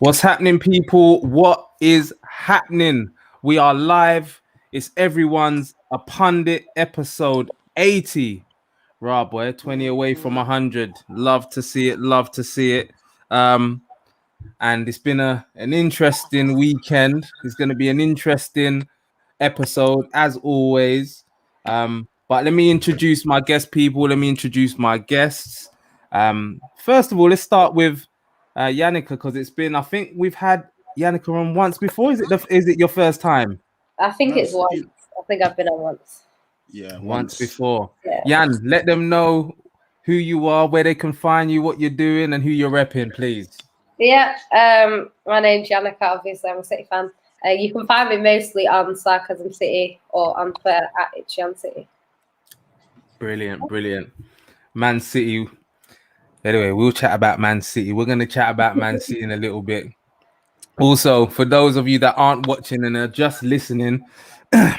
What's happening, people? What is happening? We are live. It's everyone's a pundit episode 80. Right, boy, 20 away from 100. Love to see it. Love to see it. And it's been an interesting weekend. It's going to be an interesting episode, as always. But let me introduce my guest people. Let me introduce my guests. First of all, let's start with Yannicka, because it's been, I think we've had Yannicka on once before. Is it your first time? I think it's once. I think I've been on once. Yeah, Once before. Yeah. Jan, let them know who you are, where they can find you, what you're doing, and who you're repping, please. Yeah, my name's Yannicka. Obviously, I'm a City fan. You can find me mostly on Sarcasm City or on Twitter at Itchian City. Brilliant. Man City. Anyway, we'll chat about Man City. We're going to chat about Man City in a little bit. Also, for those of you that aren't watching and are just listening,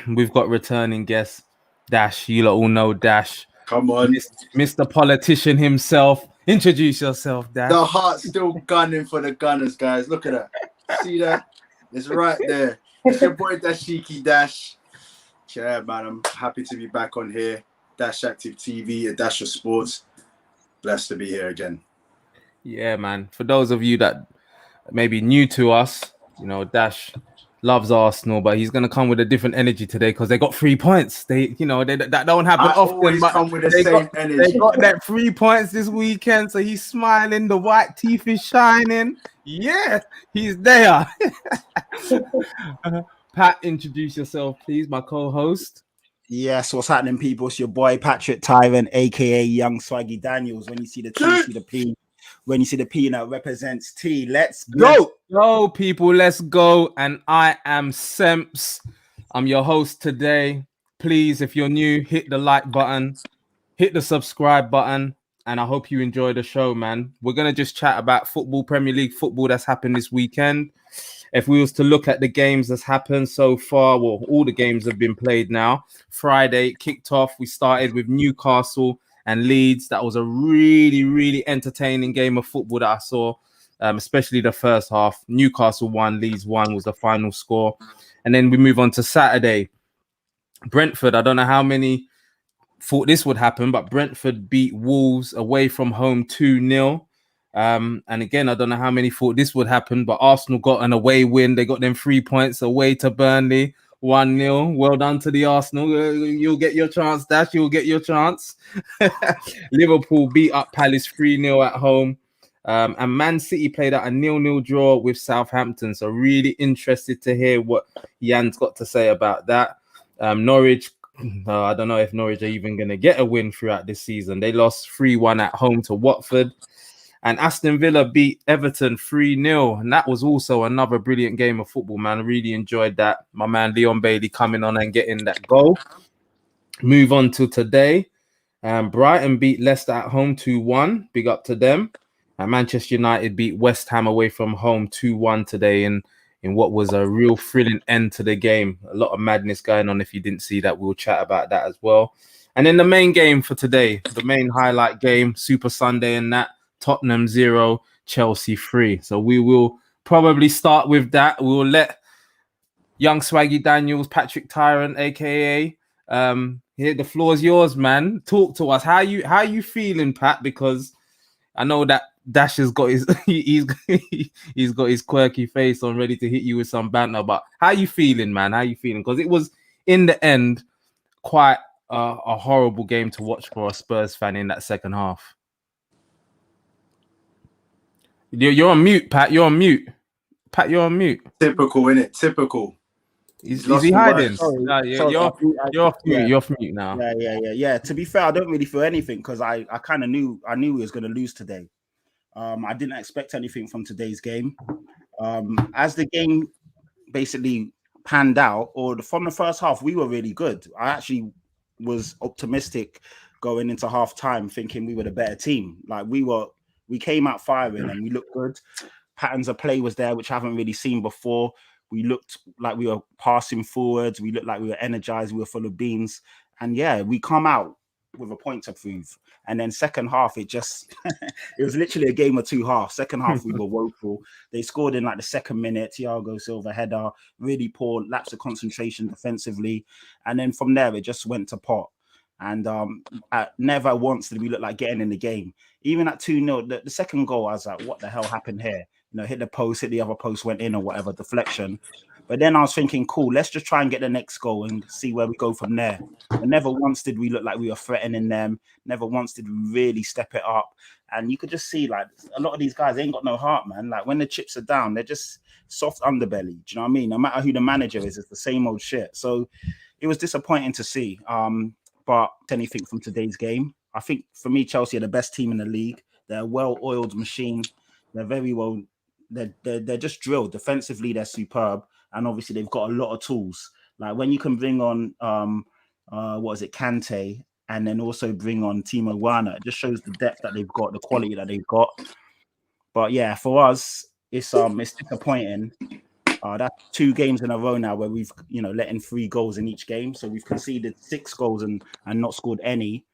we've got returning guest Dash. You lot all know Dash. Come on. Mr. Politician himself. Introduce yourself, Dash. The heart's still gunning for the Gunners, guys. Look at that. See that? It's right there. It's your boy Dashiki Dash. Yeah, man, I'm happy to be back on here. Dash Active TV, a Dash of Sports. Blessed to be here again. Yeah, man. For those of you that may be new to us, you know, Dash loves Arsenal, but he's going to come with a different energy today because they got 3 points. That don't happen often. Always but come with the same energy. They got that 3 points this weekend, so he's smiling. The white teeth is shining. Yeah, he's there. Pat, introduce yourself, please, my co-host. Yes, what's happening, people? It's your boy Patrick Tyrant, aka Young Swaggy Daniels. When you see the T, you see the P. When you see the P, that represents T. Let's go. Let's go, people. Let's go. And I am Semps. I'm your host today. Please, if you're new, hit the like button, hit the subscribe button, and I hope you enjoy the show, man. We're going to just chat about football, Premier League football that's happened this weekend. If we was to look at the games that's happened so far, well, all the games have been played now. Friday, it kicked off. We started with Newcastle and Leeds. That was a really, really entertaining game of football that I saw, especially the first half. Newcastle won, Leeds won was the final score. And then we move on to Saturday. Brentford, I don't know how many thought this would happen, but Brentford beat Wolves away from home 2-0. And again, I don't know how many thought this would happen, but Arsenal got an away win. They got them 3 points away to Burnley, 1-0. Well done to the Arsenal. You'll get your chance, Dash. You'll get your chance. Liverpool beat up Palace 3-0 at home. And Man City played out a 0-0 draw with Southampton. So really interested to hear what Jan's got to say about that. Norwich, I don't know if Norwich are even going to get a win throughout this season. They lost 3-1 at home to Watford. And Aston Villa beat Everton 3-0. And that was also another brilliant game of football, man. I really enjoyed that. My man Leon Bailey coming on and getting that goal. Move on to today. Brighton beat Leicester at home 2-1. Big up to them. And Manchester United beat West Ham away from home 2-1 today in what was a real thrilling end to the game. A lot of madness going on. If you didn't see that, we'll chat about that as well. And then the main game for today, the main highlight game, Super Sunday and that. Tottenham 0, Chelsea 3. So we will probably start with that. We will let Young Swaggy Daniels, Patrick Tyrant, aka here. The floor is yours, man. Talk to us. How you feeling, Pat? Because I know that Dash has got his he's got his quirky face on, ready to hit you with some banter. But how you feeling, man? How you feeling? Because it was in the end quite a horrible game to watch for a Spurs fan in that second half. You're on mute, Pat. You're on mute. Pat, you're on mute. Typical, innit? Typical. Is he hiding? You're off mute. Yeah. You're off mute now. Yeah. To be fair, I don't really feel anything because I kind of knew we was going to lose today. I didn't expect anything from today's game. As the game basically panned out, from the first half, we were really good. I actually was optimistic going into half time, thinking we were the better team. Like we came out firing and we looked good. Patterns of play was there, which I haven't really seen before. We looked like we were passing forwards. We looked like we were energized. We were full of beans. And yeah, we come out with a point to prove. And then second half, it just it was literally a game of two halves. Second half, we were woeful. They scored in like the second minute. Thiago Silva header, really poor lapse of concentration defensively, and then from there it just went to pot. And never once did we look like getting in the game. Even at 2-0, the second goal, I was like, what the hell happened here? You know, hit the post, hit the other post, went in or whatever, deflection. But then I was thinking, cool, let's just try and get the next goal and see where we go from there. But never once did we look like we were threatening them. Never once did we really step it up. And you could just see, like, a lot of these guys ain't got no heart, man. Like, when the chips are down, they're just soft underbelly. Do you know what I mean? No matter who the manager is, it's the same old shit. So it was disappointing to see. But anything from today's game, I think for me, Chelsea are the best team in the league. They're a well-oiled machine. They're very well. They're just drilled. Defensively, they're superb, and obviously they've got a lot of tools. Like when you can bring on Kante, and then also bring on Timo Werner, it just shows the depth that they've got, the quality that they've got. But yeah, for us, it's disappointing. That's 2 games in a row now where we've, let in 3 goals in each game. So we've conceded 6 goals and not scored any.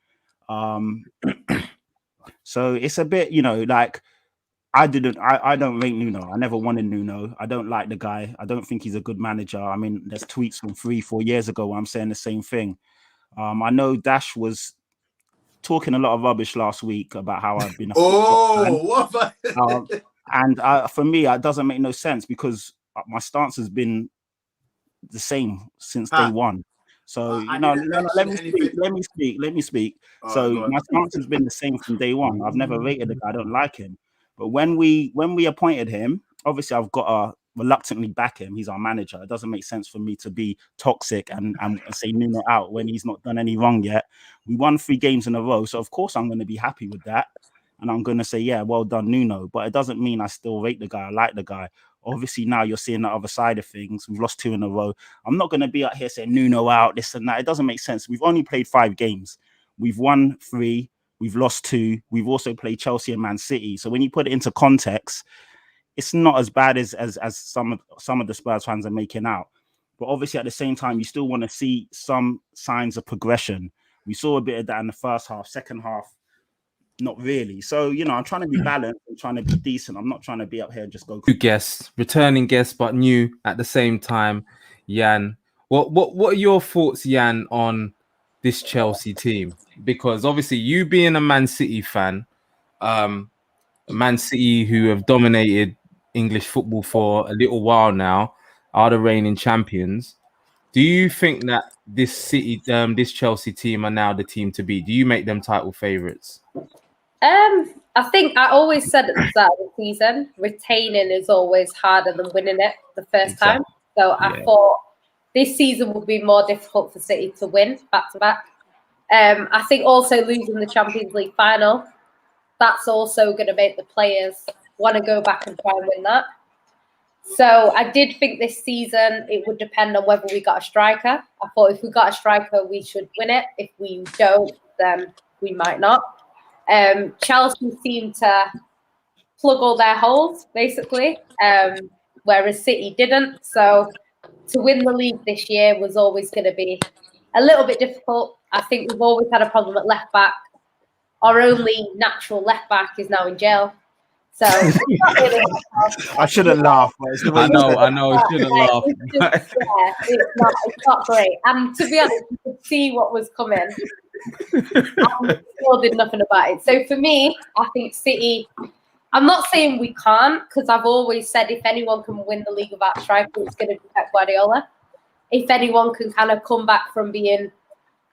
So it's a bit, like I don't rate Nuno. I never wanted Nuno. I don't like the guy. I don't think he's a good manager. I mean, there's tweets from 3-4 years ago where I'm saying the same thing. I know Dash was talking a lot of rubbish last week about how I've been. And for me, it doesn't make no sense because my stance has been the same since day one. So let me speak. My stance has been the same from day one. I've never rated the guy. I don't like him. But when we appointed him, obviously I've got to reluctantly back him. He's our manager. It doesn't make sense for me to be toxic and say Nuno out when he's not done any wrong yet. We won 3 games in a row, so of course I'm going to be happy with that. And I'm going to say, yeah, well done, Nuno. But it doesn't mean I still rate the guy. I like the guy. Obviously, now you're seeing the other side of things. We've lost 2 in a row. I'm not going to be out here saying Nuno out, this and that. It doesn't make sense. We've only played 5 games. We've won 3. We've lost 2. We've also played Chelsea and Man City. So when you put it into context, it's not as bad as some of the Spurs fans are making out. But obviously, at the same time, you still want to see some signs of progression. We saw a bit of that in the first half. Second half, not really. So, I'm trying to be balanced and trying to be decent. I'm not trying to be up here and just go. Returning guest, but new at the same time. Jan, what are your thoughts, Jan, on this Chelsea team? Because obviously, you being a Man City fan, Man City who have dominated English football for a little while now, are the reigning champions. Do you think that this Chelsea team are now the team to beat? Do you make them title favourites? I think I always said at the start of the season, retaining is always harder than winning it the first time. So I thought this season would be more difficult for City to win back to back. I think also losing the Champions League final, that's also going to make the players want to go back and try and win that. So I did think this season it would depend on whether we got a striker. I thought if we got a striker, we should win it. If we don't, then we might not. Chelsea seemed to plug all their holes, basically, whereas City didn't. So to win the league this year was always going to be a little bit difficult. I think we've always had a problem at left back. Our only natural left back is now in jail. So it's not really I shouldn't laugh. I know, I shouldn't laugh. It's not great. And to be honest, you could see what was coming. I still did nothing about it. So for me, I think City, I'm not saying we can't, because I've always said if anyone can win the league without a striker, it's going to be Pep Guardiola. If anyone can kind of come back from being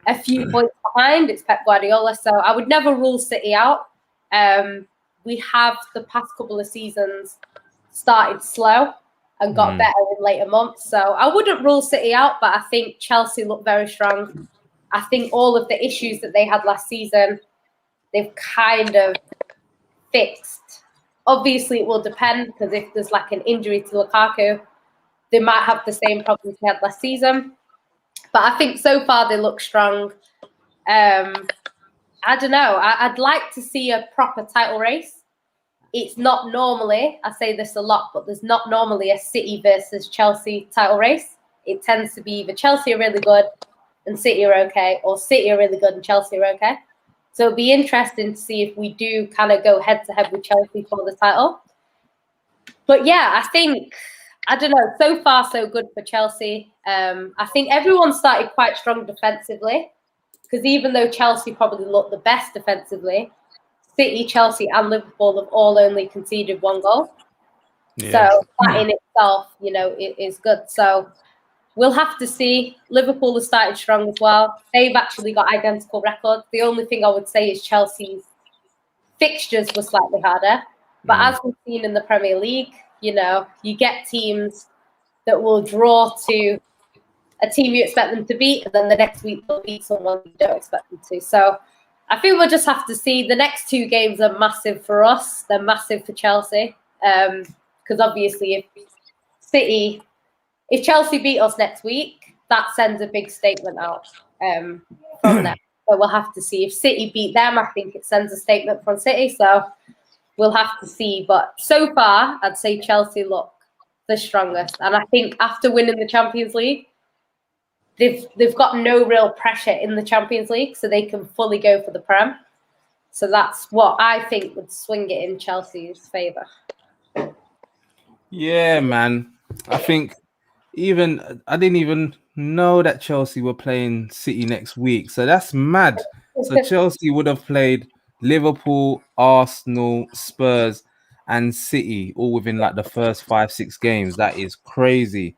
a few points behind, it's Pep Guardiola. So I would never rule City out. We have the past couple of seasons started slow and got better in later months. So I wouldn't rule City out, but I think Chelsea look very strong. I think all of the issues that they had last season, they've kind of fixed. Obviously, it will depend, because if there's like an injury to Lukaku, they might have the same problems they had last season. But I think so far they look strong. I don't know. I'd like to see a proper title race. It's not normally, I say this a lot, but there's not normally a City versus Chelsea title race. It tends to be either Chelsea are really good and City are okay, or City are really good and Chelsea are okay. So it'll be interesting to see if we do kind of go head to head with Chelsea for the title. But yeah, I don't know, so far so good for Chelsea. I think everyone started quite strong defensively, because even though Chelsea probably looked the best defensively, City, Chelsea and Liverpool have all only conceded 1 goal. Yeah. So that in itself, it is good. So we'll have to see. Liverpool has started strong as well. They've actually got identical records. The only thing I would say is Chelsea's fixtures were slightly harder. But as we've seen in the Premier League, you get teams that will draw to a team you expect them to beat, and then the next week they'll beat someone you don't expect them to. So I think we'll just have to see. The next 2 games are massive for us. They're massive for Chelsea. Because obviously if Chelsea beat us next week, that sends a big statement out from them. So we'll have to see. If City beat them, I think it sends a statement from City. So we'll have to see. But so far, I'd say Chelsea look the strongest. And I think after winning the Champions League, they've got no real pressure in the Champions League, so they can fully go for the Prem. So that's what I think would swing it in Chelsea's favour. Yeah, man. I think I didn't even know that Chelsea were playing City next week. So that's mad. So Chelsea would have played Liverpool, Arsenal, Spurs, and City all within like the first 5-6 games. That is crazy.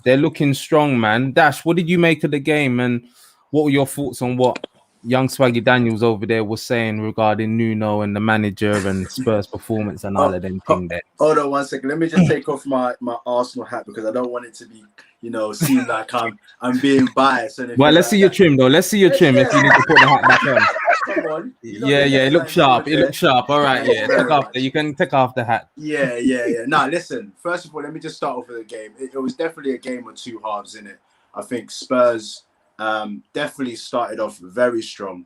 They're looking strong, man. Dash, what did you make of the game, and what were your thoughts on what young Swaggy Daniels over there was saying regarding Nuno and the manager and Spurs performance and all of them things there? Hold on 1 second. Let me just take off my Arsenal hat, because I don't want it to be, seem like I'm being biased. Well, let's see your trim though. Let's see your trim if you need to put the hat back on. Come on. Yeah, it looks sharp. It looks sharp. All right, yeah. You can take off the hat. Yeah. Now, listen. First of all, let me just start off with the game. It was definitely a game of 2 halves in it. I think Spurs definitely started off very strong.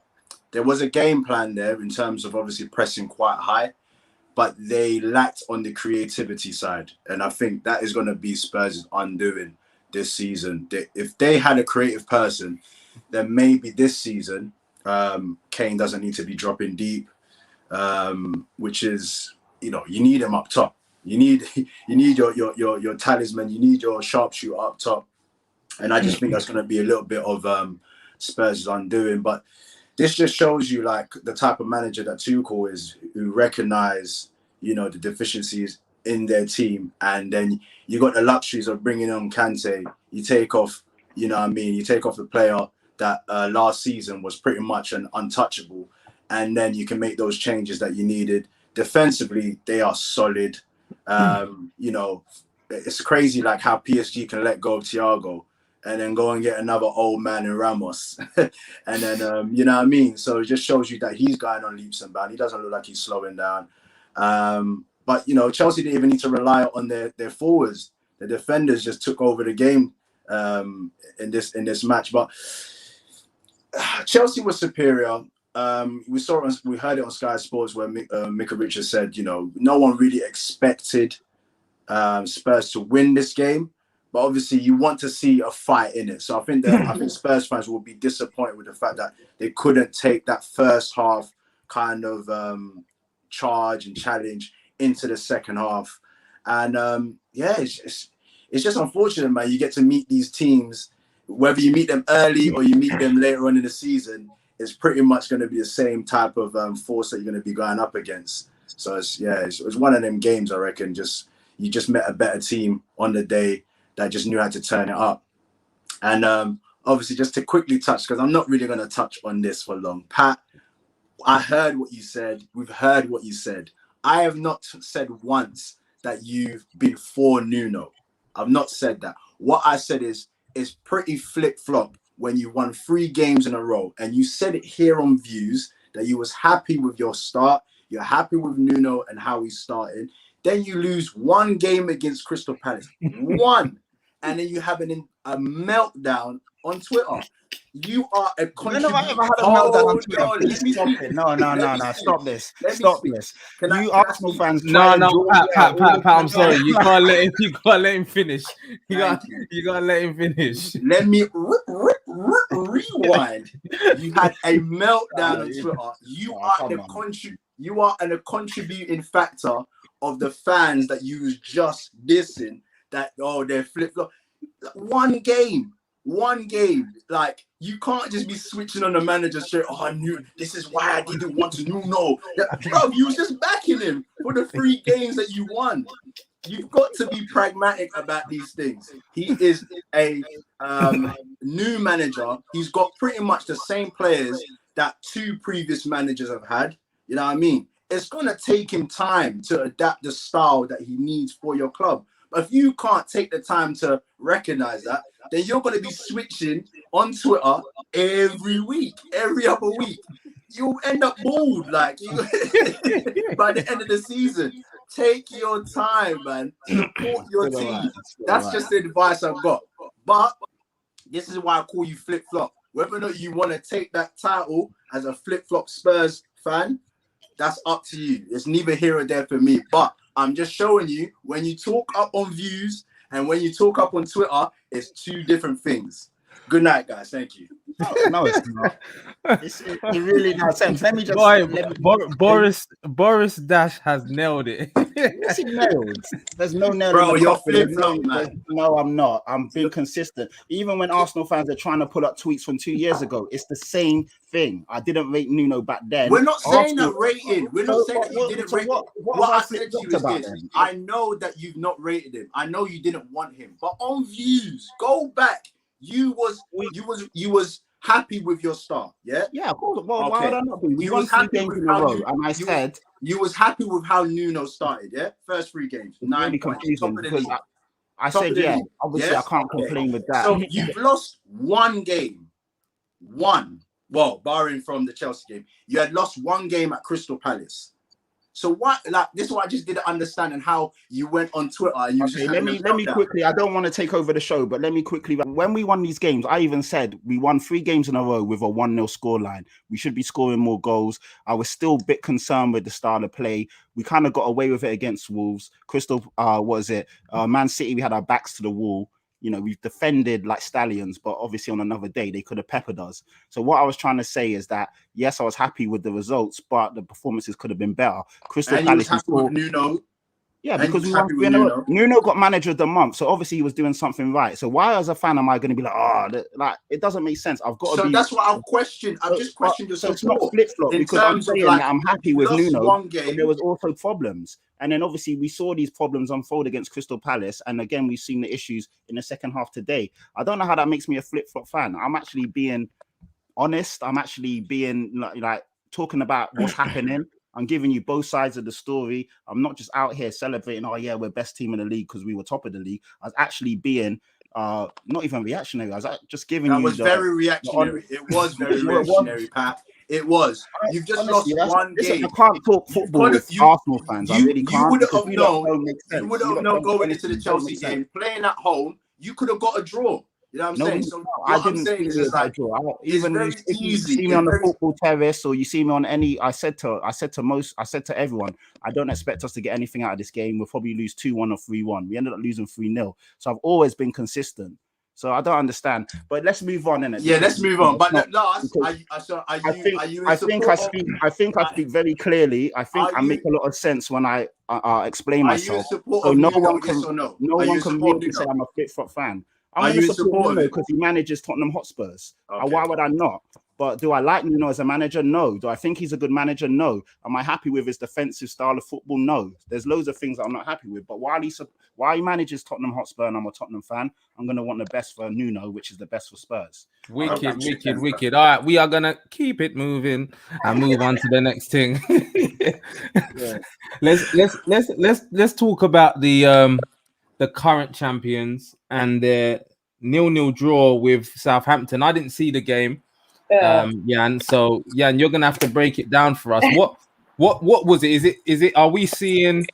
There was a game plan there in terms of obviously pressing quite high, but they lacked on the creativity side. And I think that is going to be Spurs' undoing this season. If they had a creative person, then maybe this season, Kane doesn't need to be dropping deep, which is, you need him up top. You need your talisman. You need your sharpshooter up top. And I just think that's going to be a little bit of Spurs' undoing. But this just shows you like the type of manager that Tuchel is, who recognize, the deficiencies in their team. And then you got the luxuries of bringing on Kante. You take off, you take off the player that last season was pretty much an untouchable. And then you can make those changes that you needed. Defensively, they are solid. It's crazy like how PSG can let go of Thiago and then go and get another old man in Ramos. And then, So it just shows you that he's going on leaps and bounds. He doesn't look like he's slowing down. But, Chelsea didn't even need to rely on their forwards. The defenders just took over the game in this match. But Chelsea was superior. We heard it on Sky Sports where Mika Richards said, no one really expected Spurs to win this game. But obviously, you want to see a fight in it. So I think Spurs fans will be disappointed with the fact that they couldn't take that first half kind of charge and challenge into the second half. And it's just unfortunate, man. You get to meet these teams, whether you meet them early or you meet them later on in the season, it's pretty much going to be the same type of force that you're going to be going up against. So it's one of them games, I reckon. You just met a better team on the day that just knew how to turn it up. And obviously, just to quickly touch, because I'm not really going to touch on this for long. Pat, I heard what you said. We've heard what you said. I have not said once that you've been for Nuno. I've not said that. What I said is pretty flip-flop when you won 3 games in a row. And you said it here on Views that you was happy with your start. You're happy with Nuno and how he started. Then you lose 1 game against Crystal Palace. 1. And then you have a meltdown on Twitter. You are a contributor. When have I ever had a meltdown on Twitter? Please stop it. No. Stop this. You Arsenal fans. Pat, I'm sorry. You can't let him finish. You gotta let him finish. Let me rip rewind. You had a meltdown on Twitter. You are a contributing factor of the fans that you was just dissing. That they're flip-flop. One game. Like, you can't just be switching on the manager straight. I knew this is why I didn't want to know. Bro, you was just backing him for the 3 games that you won. You've got to be pragmatic about these things. He is a new manager. He's got pretty much the same players that 2 previous managers have had. You know what I mean? It's going to take him time to adapt the style that he needs for your club. But if you can't take the time to recognize that, then you're going to be switching on Twitter every week, every other week. You'll end up bored, like, by the end of the season. Take your time, man. Support your team. That's just the advice I've got. But this is why I call you flip-flop. Whether or not you want to take that title as a flip-flop Spurs fan, that's up to you. It's neither here or there for me. But I'm just showing you, when you talk up on views and when you talk up on Twitter, it's 2 different things. Good night, guys. Thank you. No, it's not. It really does sense. Let me just. Boris Dash has nailed it. What's he nailed? There's no nail. Bro, you're flip-flop, man. No, I'm not. I'm being consistent. Even when Arsenal fans are trying to pull up tweets from 2 years ago, it's the same thing. I didn't rate Nuno back then. We're not saying that rating. We're not saying that you didn't rate him. What I said to you is this. Then? I know that you've not rated him. I know you didn't want him. But on views, go back. You was happy with your start, yeah? Yeah, of course. Well, why would I not be? You was happy with how and I said you was happy with how Nuno started, yeah? First 3 games, 9 really points. Confusing because I said, yeah, obviously I can't complain with that. So you've lost 1 game. Well, barring from the Chelsea game. You had lost 1 game at Crystal Palace. So what? Like, this is what I just didn't understand, and how you went on Twitter and you just let me quickly. I don't want to take over the show, but let me quickly. When we won these games, I even said we won 3 games in a row with a 1-0 scoreline. We should be scoring more goals. I was still a bit concerned with the style of play. We kind of got away with it against Wolves. Man City, we had our backs to the wall. You know, we've defended like stallions, but obviously on another day, they could have peppered us. So what I was trying to say is that, yes, I was happy with the results, but the performances could have been better. Crystal Palace, happy with Nuno. Yeah, because Nuno got manager of the month, so obviously he was doing something right. So why, as a fan, am I going to be like, it doesn't make sense? I've got to be. So that's what I've questioned. I've just questioned your support. So it's not flip-flop, because I'm saying that I'm happy with Nuno, but there was also problems. And then obviously we saw these problems unfold against Crystal Palace. And again, we've seen the issues in the second half today. I don't know how that makes me a flip-flop fan. I'm actually being honest. I'm actually being like talking about what's happening. I'm giving you both sides of the story. I'm not just out here celebrating, oh yeah, we're best team in the league because we were top of the league. I was actually being not even reactionary. I was just giving you. That was very reactionary. It was very reactionary, Pat. It was. You've just lost 1 game. I can't talk football with Arsenal fans. I really can't. You would have known. You would have known going into the Chelsea game, playing at home. You could have got a draw. You know what I'm saying? So I didn't think it was like draw. Even if you see me on the football terrace or you see me on any, I said to everyone, I don't expect us to get anything out of this game. We'll probably lose 2-1 or 3-1. We ended up losing 3-0. So I've always been consistent. So I don't understand. But let's move on, innit? Yeah, let's move on. But last, I think I speak very clearly. I think I make a lot of sense when I explain myself. So no one can really say I'm a flip-flop fan. I'm going to support Nuno because he manages Tottenham Hotspurs. Okay. Why would I not? But do I like Nuno as a manager? No. Do I think he's a good manager? No. Am I happy with his defensive style of football? No. There's loads of things that I'm not happy with. But while he manages Tottenham Hotspur and I'm a Tottenham fan, I'm going to want the best for Nuno, which is the best for Spurs. Wicked. All right, we are going to keep it moving and move on to the next thing. Yeah. Let's talk about the current champions and their 0-0 draw with Southampton. I didn't see the game. And you're gonna have to break it down for us. What was it? Is it are we seeing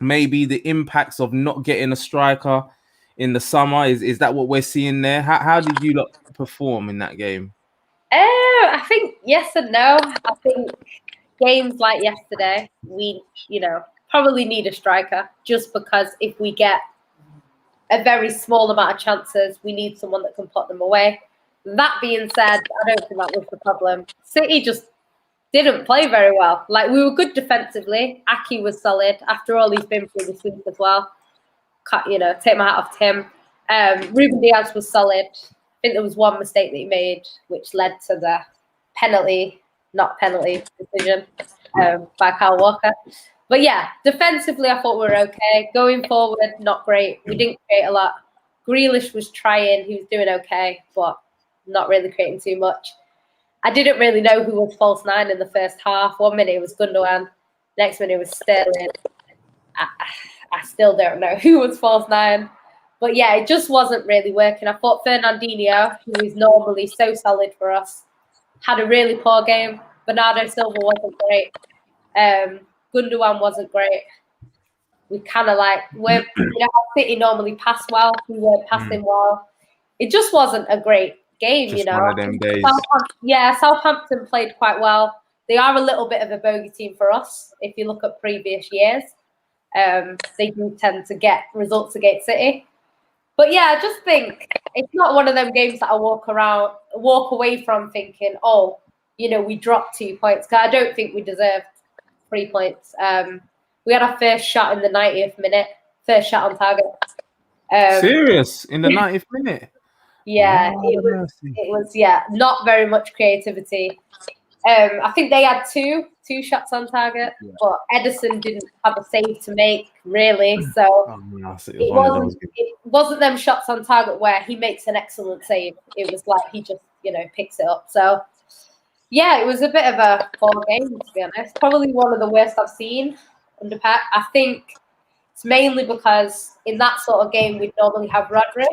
maybe the impacts of not getting a striker in the summer? Is that what we're seeing there? How did you lot perform in that game? I think yes and no. I think games like yesterday, we probably need a striker, just because if we get a very small amount of chances, we need someone that can put them away. That being said, I don't think that was the problem. City just didn't play very well. Like, we were good defensively. Aki was solid after all he's been through this week as well. Take my hat off to him. Ruben Diaz was solid. I think there was one mistake that he made, which led to the not penalty decision by Kyle Walker. But yeah, defensively, I thought we were okay. Going forward, not great. We didn't create a lot. Grealish was trying. He was doing okay, but not really creating too much. I didn't really know who was false nine in the first half. 1 minute it was Gundogan. Next minute it was Sterling. I still don't know who was false nine. But yeah, it just wasn't really working. I thought Fernandinho, who is normally so solid for us, had a really poor game. Bernardo Silva wasn't great. Gundogan wasn't great. We kind of how City normally pass well. We weren't passing well. It just wasn't a great game, Just one of them days. Southampton played quite well. They are a little bit of a bogey team for us. If you look at previous years, they do tend to get results against City. But yeah, I just think it's not one of them games that I walk away from thinking, we dropped 2 points. Because I don't think we deserved 3 points. We had our first shot in the 90th minute, first shot on target. Serious? In the 90th minute? Yeah, it was not very much creativity. I think they had two shots on target, but Edison didn't have a save to make, really. So it wasn't them shots on target where he makes an excellent save. It was like he just, picks it up. So, yeah, it was a bit of a poor game, to be honest. Probably one of the worst I've seen under Pep. I think it's mainly because in that sort of game, we'd normally have Rodri,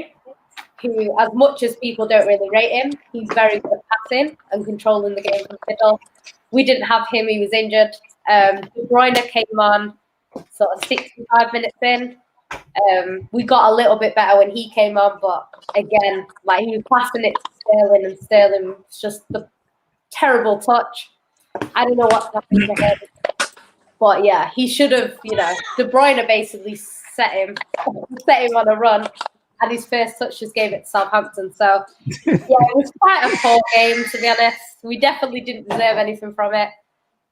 who, as much as people don't really rate him, he's very good at passing and controlling the game from the middle. We didn't have him. He was injured. De Bruyne came on sort of 65 minutes in. We got a little bit better when he came on, but again, he was passing it to Sterling, and Sterling was just the terrible touch. I don't know what's happening to him. But yeah, he should have, De Bruyne basically set him on a run. And his first touch just gave it to Southampton. So, yeah, it was quite a poor game, to be honest. We definitely didn't deserve anything from it.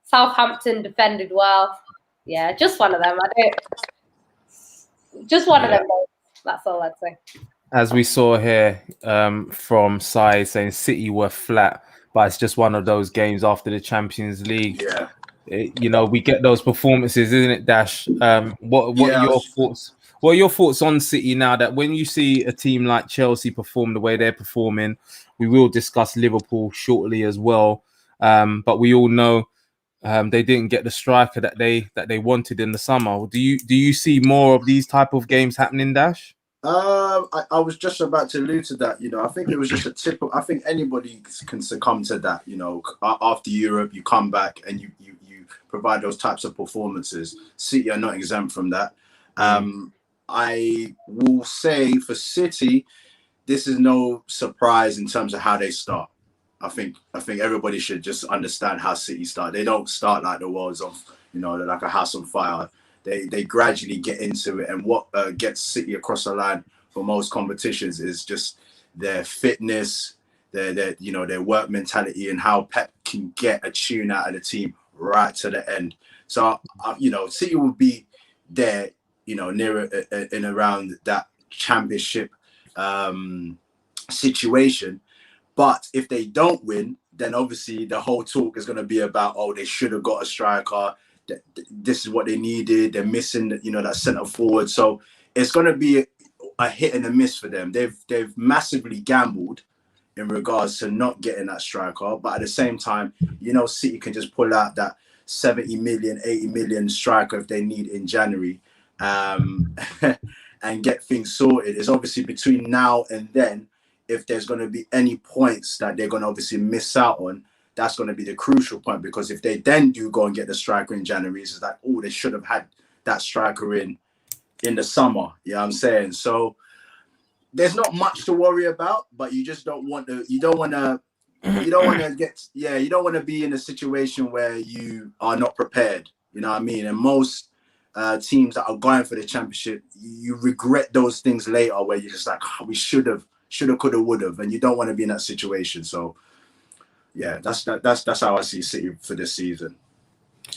Southampton defended well. Yeah, just one of them. Just one of them. That's all I'd say. As we saw here from Sai saying City were flat, but it's just one of those games after the Champions League. Yeah. We get those performances, isn't it, Dash? What are your thoughts? What are your thoughts on City now that when you see a team like Chelsea perform the way they're performing? We will discuss Liverpool shortly as well, but we all know they didn't get the striker that they wanted in the summer. Do you see more of these type of games happening, Dash? I was just about to allude to that. I think it was just a tip. I think anybody can succumb to that. After Europe, you come back and you provide those types of performances. City are not exempt from that. I will say for City, this is no surprise in terms of how they start. I think everybody should just understand how City start. They don't start like the world's of, like a house on fire. They gradually get into it, and what gets City across the line for most competitions is just their fitness, their work mentality, and how Pep can get a tune out of the team right to the end. So City will be there, near and around that championship situation. But if they don't win, then obviously the whole talk is going to be about, they should have got a striker. This is what they needed. They're missing, that centre forward. So it's going to be a hit and a miss for them. They've massively gambled in regards to not getting that striker. But at the same time, City can just pull out that 70 million, 80 million striker if they need in January. And get things sorted. It's obviously between now and then, if there's going to be any points that they're going to obviously miss out on, that's going to be the crucial point. Because if they then do go and get the striker in January, it's like, they should have had that striker in the summer. You know what I'm saying? So there's not much to worry about, but you just don't want to. You don't want to be in a situation where you are not prepared. You know what I mean? And most teams that are going for the championship, you regret those things later, where you're just like, we should have shoulda, coulda, woulda, and you don't want to be in that situation. So yeah, that's how I see City for this season.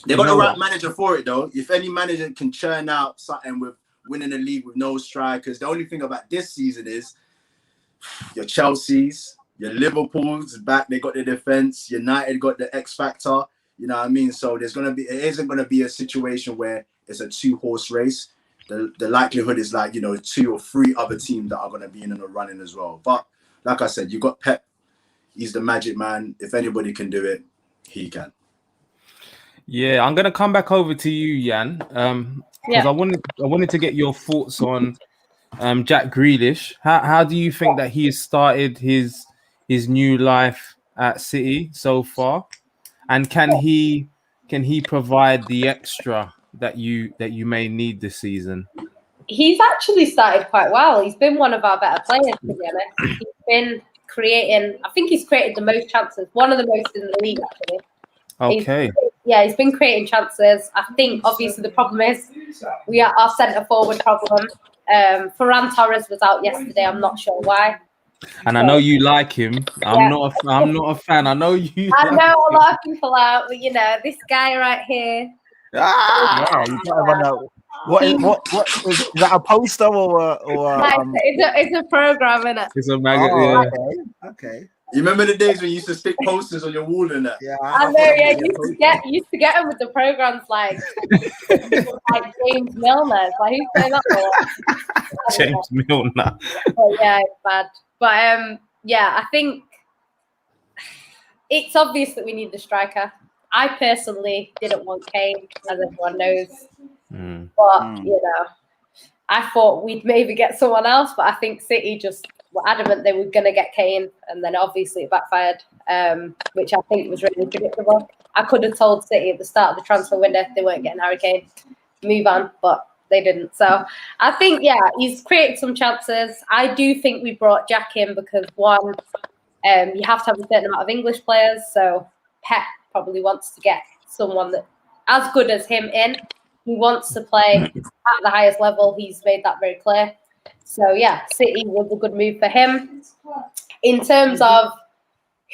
They got the right manager for it though. If any manager can churn out something with winning the league with no strikers, the only thing about this season is your Chelsea's, your Liverpool's back. They got the defense. United got the X factor. You know what I mean? So it isn't gonna be a situation where it's a 2-horse race. The likelihood is like, 2 or 3 other teams that are gonna be in the running as well. But like I said, you got Pep. He's the magic man. If anybody can do it, he can. Yeah, I'm gonna come back over to you, Jan. Because I wanted to get your thoughts on Jack Grealish. How do you think that he has started his new life at City so far, and can he provide the extra that you may need this season? He's actually started quite well. He's been one of our better players, to be honest. He's been creating. I think he's created the most chances, one of the most in the league, actually. Okay. He's been creating chances. I think obviously the problem is we are our centre forward problem. Ferran Torres was out yesterday. I'm not sure why. And I know you like him. I'm not a fan. I know you. I know a lot of people out, but this guy right here. Yeah, you gotta run out. What is that, a poster or it's a program, isn't it? It's a magazine. Okay. You remember the days when you used to stick posters on your wall and that? Yeah, I know. Yeah, used to get them with the programs like James Milner. Like who's playing that for? James Milner. But yeah, it's bad. But yeah, I think it's obvious that we need the striker. I personally didn't want Kane, as everyone knows. But I thought we'd maybe get someone else. But I think City just were adamant they were going to get Kane, and then obviously it backfired, which I think was really predictable. I could have told City at the start of the transfer window they weren't getting Harry Kane. Move on, but they didn't. So I think, he's created some chances. I do think we brought Jack in because, one, you have to have a certain amount of English players. So Pep probably wants to get someone that as good as him in. He wants to play at the highest level. He's made that very clear. So, City was a good move for him. In terms of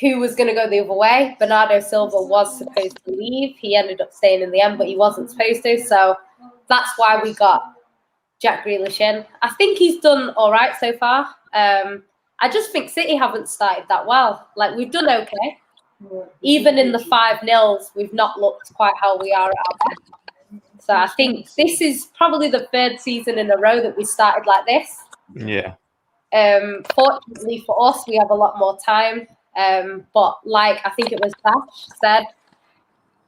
who was going to go the other way, Bernardo Silva was supposed to leave. He ended up staying in the end, but he wasn't supposed to. So that's why we got Jack Grealish in. I think he's done all right so far. I just think City haven't started that well. Like, we've done okay. Even in the 5-0s, we've not looked quite how we are at our best. So I think this is probably the 3rd season in a row that we started like this. Yeah. Fortunately for us, we have a lot more time. But like I think it was Dash said,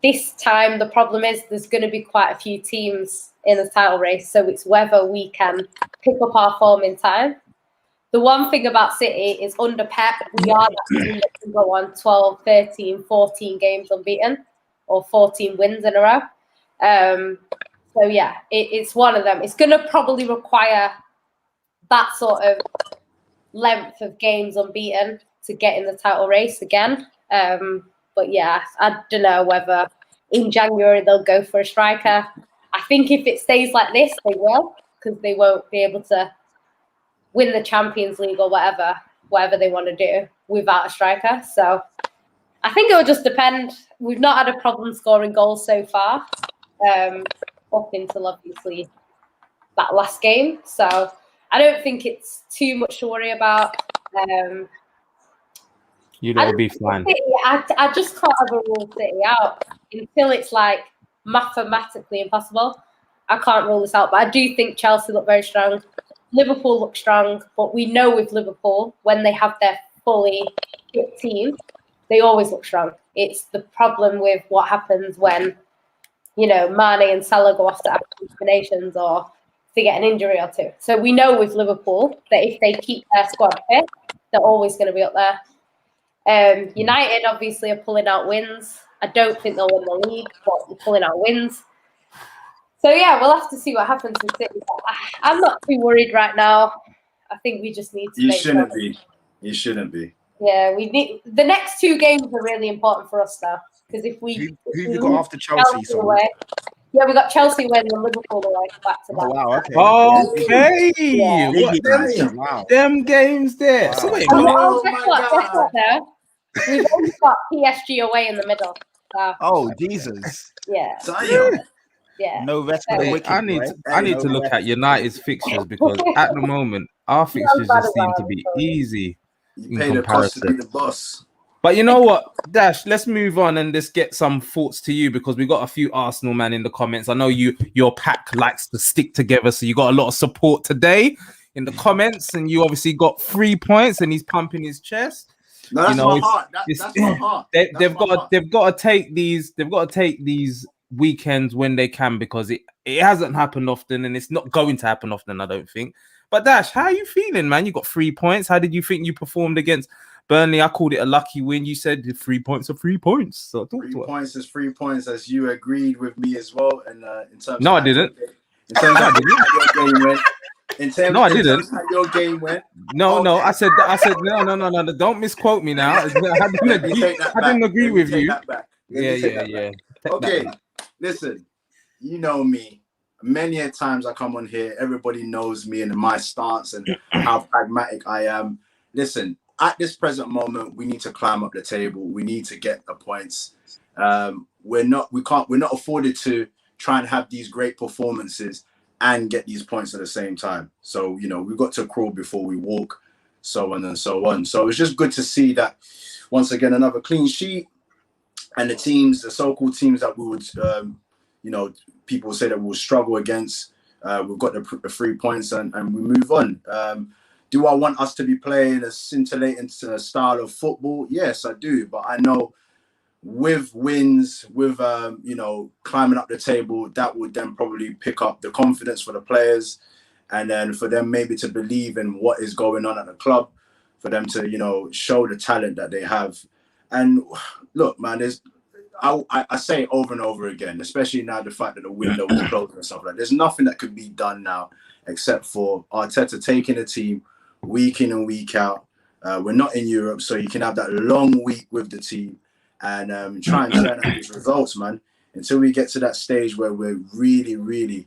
this time the problem is there's going to be quite a few teams in the title race. So it's whether we can pick up our form in time. The one thing about City is under Pep, we are that team that can go on 12, 13, 14 games unbeaten or 14 wins in a row. So it's one of them. It's going to probably require that sort of length of games unbeaten to get in the title race again. But I don't know whether in January they'll go for a striker. I think if it stays like this, they will, because they won't be able to win the Champions League or whatever they want to do without a striker. So I think it will just depend. We've not had a problem scoring goals so far. Up until obviously that last game. So I don't think it's too much to worry about. You'll be fine. I just can't ever rule City out until it's like mathematically impossible. I can't rule this out, but I do think Chelsea look very strong. Liverpool look strong, but we know with Liverpool, when they have their fully fit team, they always look strong. It's the problem with what happens when Mane and Salah go off to African nations or they get an injury or two. So we know with Liverpool that if they keep their squad fit, they're always going to be up there. United obviously are pulling out wins. I don't think they'll win the league, but they're pulling out wins. So we'll have to see what happens with City. I'm not too worried right now. I think we just need to. You shouldn't be. You shouldn't be. Yeah, we need the next 2 games are really important for us now. Because if we who you got after Chelsea? Away, Yeah, we got Chelsea winning and Liverpool away back to back. Oh, wow, okay. Yeah. What them, Wow. them games there? Wow. So wait, Oh, guess my what? Guess God. what? Though we've only got PSG away in the middle. So, Oh, Jesus. yeah, Damn. yeah. No rest for the hey, wicked, I need boy. to, I need No to look rest. at United's fixtures because at the moment our fixtures bad just seem about to it, be sorry. easy You in pay the cost to be comparison. the boss. But you know what, Dash, let's move on and just get some thoughts to you because we got a few Arsenal man in the comments. I know your pack likes to stick together, so you got a lot of support today in the comments, and you obviously got 3 points, and he's pumping his chest. No, that's You know, my heart. That's my heart. They've got to take these weekends when they can because it hasn't happened often, and it's not going to happen often, I don't think. But Dash, how are you feeling, man? You got 3 points. How did you think you performed against Burnley? I called it a lucky win. You said 3 points are 3 points. So 3 points is 3 points, as you agreed with me as well. And in terms, no, of I didn't. In terms of how your game went. No, I didn't. Terms of how your game went. No. I said no. Don't misquote me now. I didn't agree with you. Yeah. Okay, listen. You know me. Many a times I come on here, everybody knows me and my stance and how pragmatic I am. Listen, at this present moment, we need to climb up the table. We need to get the points. We're not afforded to try and have these great performances and get these points at the same time. So, we've got to crawl before we walk, so on and so on. So it's just good to see that once again, another clean sheet, and the so-called teams that we would, people say that we'll struggle against. We've got the 3 points and we move on. Do I want us to be playing a scintillating style of football? Yes, I do. But I know with wins, with climbing up the table, that would then probably pick up the confidence for the players, and then for them maybe to believe in what is going on at the club, for them to show the talent that they have. And look, man, I say it over and over again, especially now the fact that the window is closed and stuff like that. There's nothing that could be done now except for Arteta taking the team week in and week out. We're not in Europe, so you can have that long week with the team and try and turn out these results, man. Until we get to that stage where we're really, really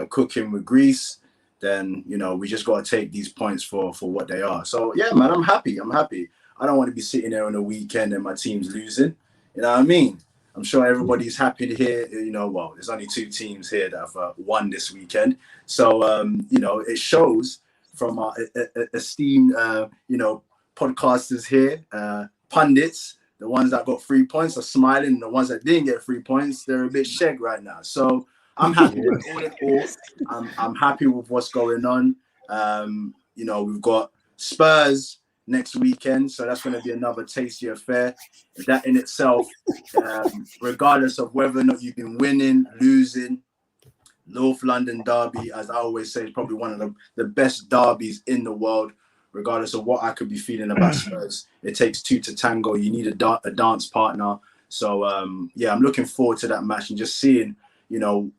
cooking with grease, then, we just got to take these points for what they are. So, yeah, man, I'm happy. I don't want to be sitting there on a weekend and my team's losing. You know what I mean? I'm sure everybody's happy to hear, well, there's only 2 teams here that have won this weekend. So, it shows from our esteemed, podcasters here, pundits, the ones that got 3 points are smiling, and the ones that didn't get 3 points, they're a bit shag right now. So I'm happy with all in all. I'm happy with what's going on. We've got Spurs next weekend, so that's going to be another tasty affair. That in itself, regardless of whether or not you've been winning, losing, North London derby, as I always say, is probably one of the best derbies in the world. Regardless of what I could be feeling about Spurs, it takes 2 to tango. You need a dance partner. So I'm looking forward to that match and just seeing,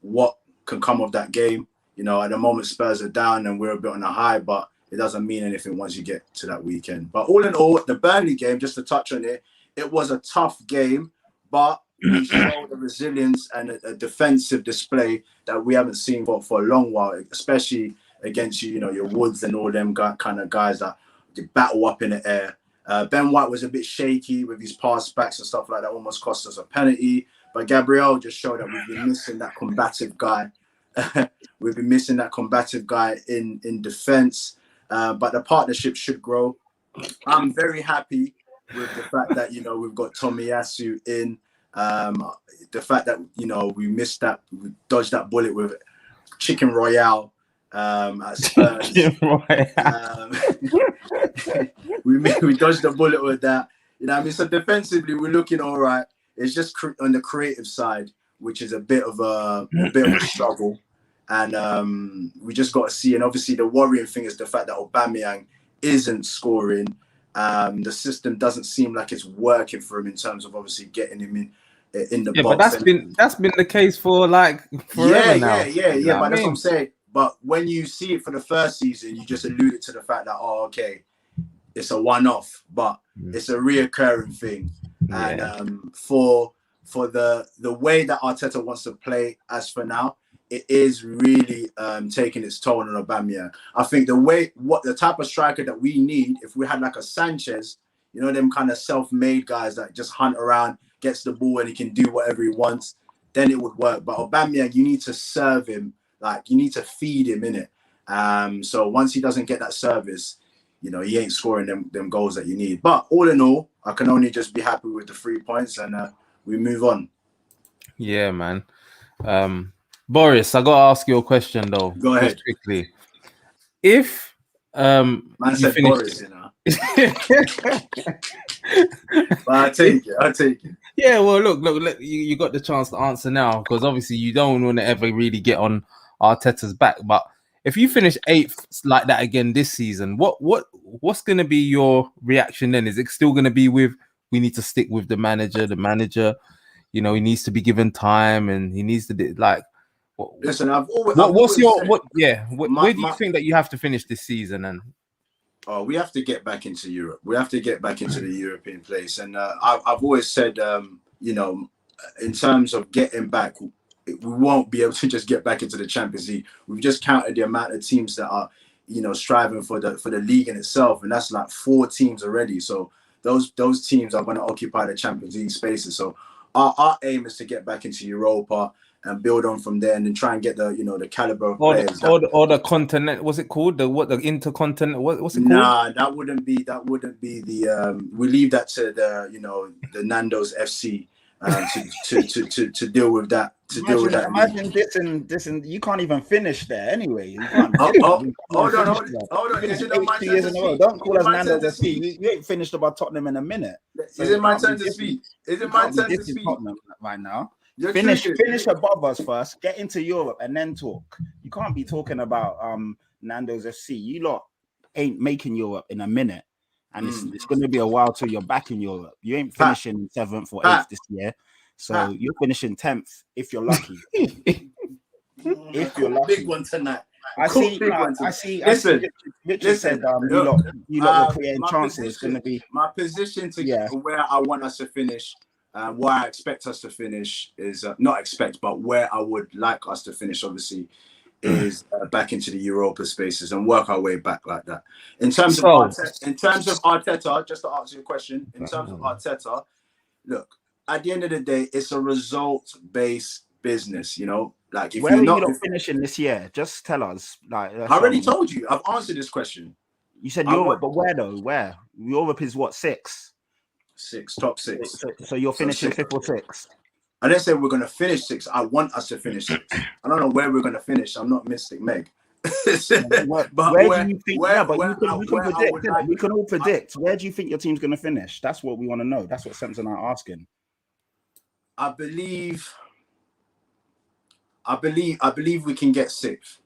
what can come of that game. At the moment Spurs are down and we're a bit on a high, but it doesn't mean anything once you get to that weekend. But all in all, the Burnley game, just to touch on it, it was a tough game, but we showed the resilience and a defensive display that we haven't seen for a long while, especially against your Woods and all them kind of guys that they battle up in the air. Ben White was a bit shaky with his pass backs and stuff like that, almost cost us a penalty. But Gabriel just showed that we've been missing that combative guy. We've been missing that combative guy in defense. But the partnership should grow. I'm very happy with the fact that we've got Tomiyasu in. The fact that we dodged that bullet with Chicken Royale at Spurs. We dodged the bullet with that. So defensively we're looking all right. It's just on the creative side, which is a bit of a struggle. And we just got to see. And obviously the worrying thing is the fact that Aubameyang isn't scoring. The system doesn't seem like it's working for him in terms of obviously getting him in the box. But that's been the case for like forever now. Yeah. But that's what I'm saying. But when you see it for the first season, you just alluded to the fact that it's a one-off, but it's a reoccurring thing. And for for the way that Arteta wants to play as for now, it is really taking its toll on Aubameyang. I think the type of striker that we need, if we had like a Sanchez, you know, them kind of self-made guys that just hunt around, gets the ball and he can do whatever he wants, then it would work. But Aubameyang, you need to serve him, like you need to feed him in it. So once he doesn't get that service, you know, he ain't scoring them goals that you need. But all in all, I can only just be happy with the 3 points and we move on. Yeah, man. Boris, I gotta ask you a question though. Go ahead. Quickly. If man said Boris, you know. But I'll take it. Yeah, well, look, you got the chance to answer now because obviously you don't want to ever really get on Arteta's back. But if you finish 8th like that again this season, what's going to be your reaction then? Is it still going to be we need to stick with the manager? The manager, you know, he needs to be given time and he needs to do like. Listen, where do you think that you have to finish this season? And we have to get back into Europe. We have to get back into the European place. And I've always said, you know, in terms of getting back, we won't be able to just get back into the Champions League. We've just counted the amount of teams that are, you know, striving for the league in itself, and that's like 4 teams already. So those teams are going to occupy the Champions League spaces. So our aim is to get back into Europa and build on from there, and then try and get the caliber of players. Or the continent. What's it called? The intercontinent? What's it called? Nah, that wouldn't be the. We leave that to the Nando's FC to deal with that. Imagine this, and you can't even finish there anyway. Hold on. Is it my turn to speak? Don't call us Nando's FC. You ain't finished about Tottenham in a minute. Is it my turn to speak? Is it my turn to speak? Tottenham right now. Finish above us first, get into Europe and then talk. You can't be talking about Nando's FC. You lot ain't making Europe in a minute, and it's going to be a while till you're back in Europe. You ain't finishing 7th or 8th this year, so you're finishing 10th if you're lucky. If you're lucky, big one tonight. I see. Listen, Richard said you lot were creating chances. It's going to be my position to where I want us to finish. Where I expect us to finish is not expect, but where I would like us to finish, obviously, is back into the Europa spaces and work our way back like that. In terms of Arteta, just to answer your question, in terms of Arteta, look, at the end of the day, it's a result-based business. You know, like if where you're are not you finishing this year, just tell us. Like I already told you, I've answered this question. You said Europe, but where though? Where Europe is what 6? Top 6. So you're finishing 5th or 6th? I didn't say we're going to finish 6. I want us to finish 6. I don't know where we're going to finish. I'm not Mystic Meg. But where do you think? We can all predict. Where do you think your team's going to finish? That's what we want to know. That's what Samson are asking. I believe we can get 6th.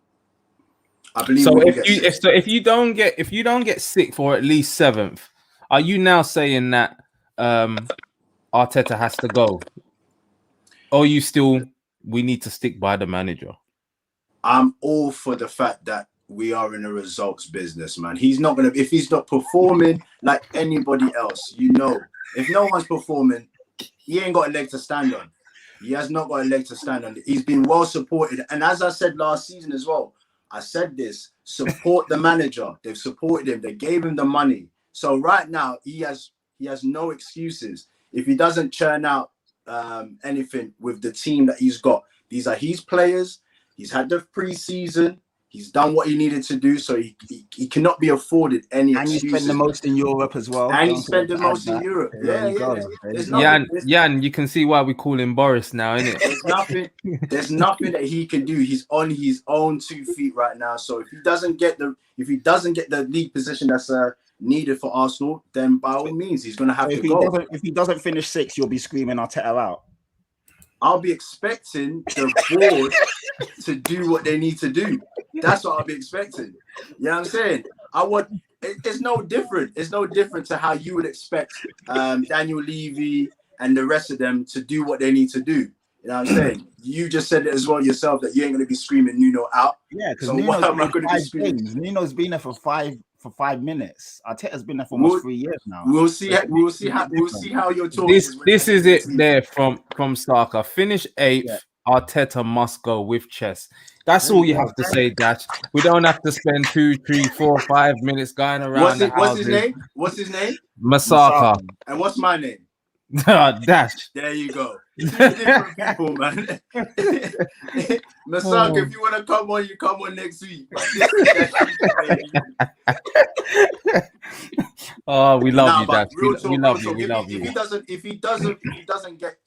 If you don't get 6th or at least 7th, are you now saying that Arteta has to go, or we need to stick by the manager? I'm all for the fact that we are in a results business, man. If he's not performing like anybody else, you know, if no one's performing, he ain't got a leg to stand on. He has not got a leg to stand on. He's been well supported, and as I said last season as well, I said this: support the manager. They've supported him. They gave him the money. So right now he has no excuses. If he doesn't churn out anything with the team that he's got, these are his players. He's had the pre-season. He's done what he needed to do, so he cannot be afforded any excuses. And he spent the most in Europe as well. And he spent the most in Europe. You can see why we call him Boris now, innit? There's nothing that he can do. He's on his own 2 feet right now. So if he doesn't get the league position that's needed for Arsenal, then by all means he's going to have to go. If he doesn't finish 6th, you'll be screaming Arteta out. I'll be expecting the board to do what they need to do. That's what I'll be expecting. You know what I'm saying? It's no different. It's no different to how you would expect Daniel Levy and the rest of them to do what they need to do. You know what I'm saying? You just said it as well yourself that you ain't going to be screaming Nuno out. Yeah, because so Nuno's been there for for 5 minutes. Arteta's been there for almost 3 years now. We'll see. We'll see how your talk is. This is it there from Saka. Finish 8th. Arteta must go with chess. That's all you have to say, Dash. We don't have to spend 2, 3, 4, 5 minutes going around the houses. What's his name? Masaka. And what's my name? Dash. There you go. Different people, man. Masaka, if you want to come on, you come on next week. Oh, we love you, Dash. We love you. We love you. If he doesn't get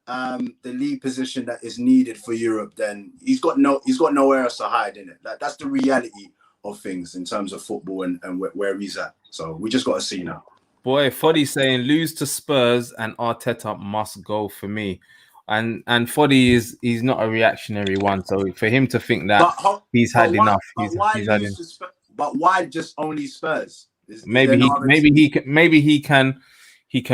the lead position that is needed for Europe, then he's got nowhere else to hide in it. That's the reality of things in terms of football and where he's at. So we just got to see now. Boy, Foddy saying lose to Spurs and Arteta must go for me. And Foddy he's not a reactionary one. So for him to think that he's had enough. But why just only Spurs? Maybe he can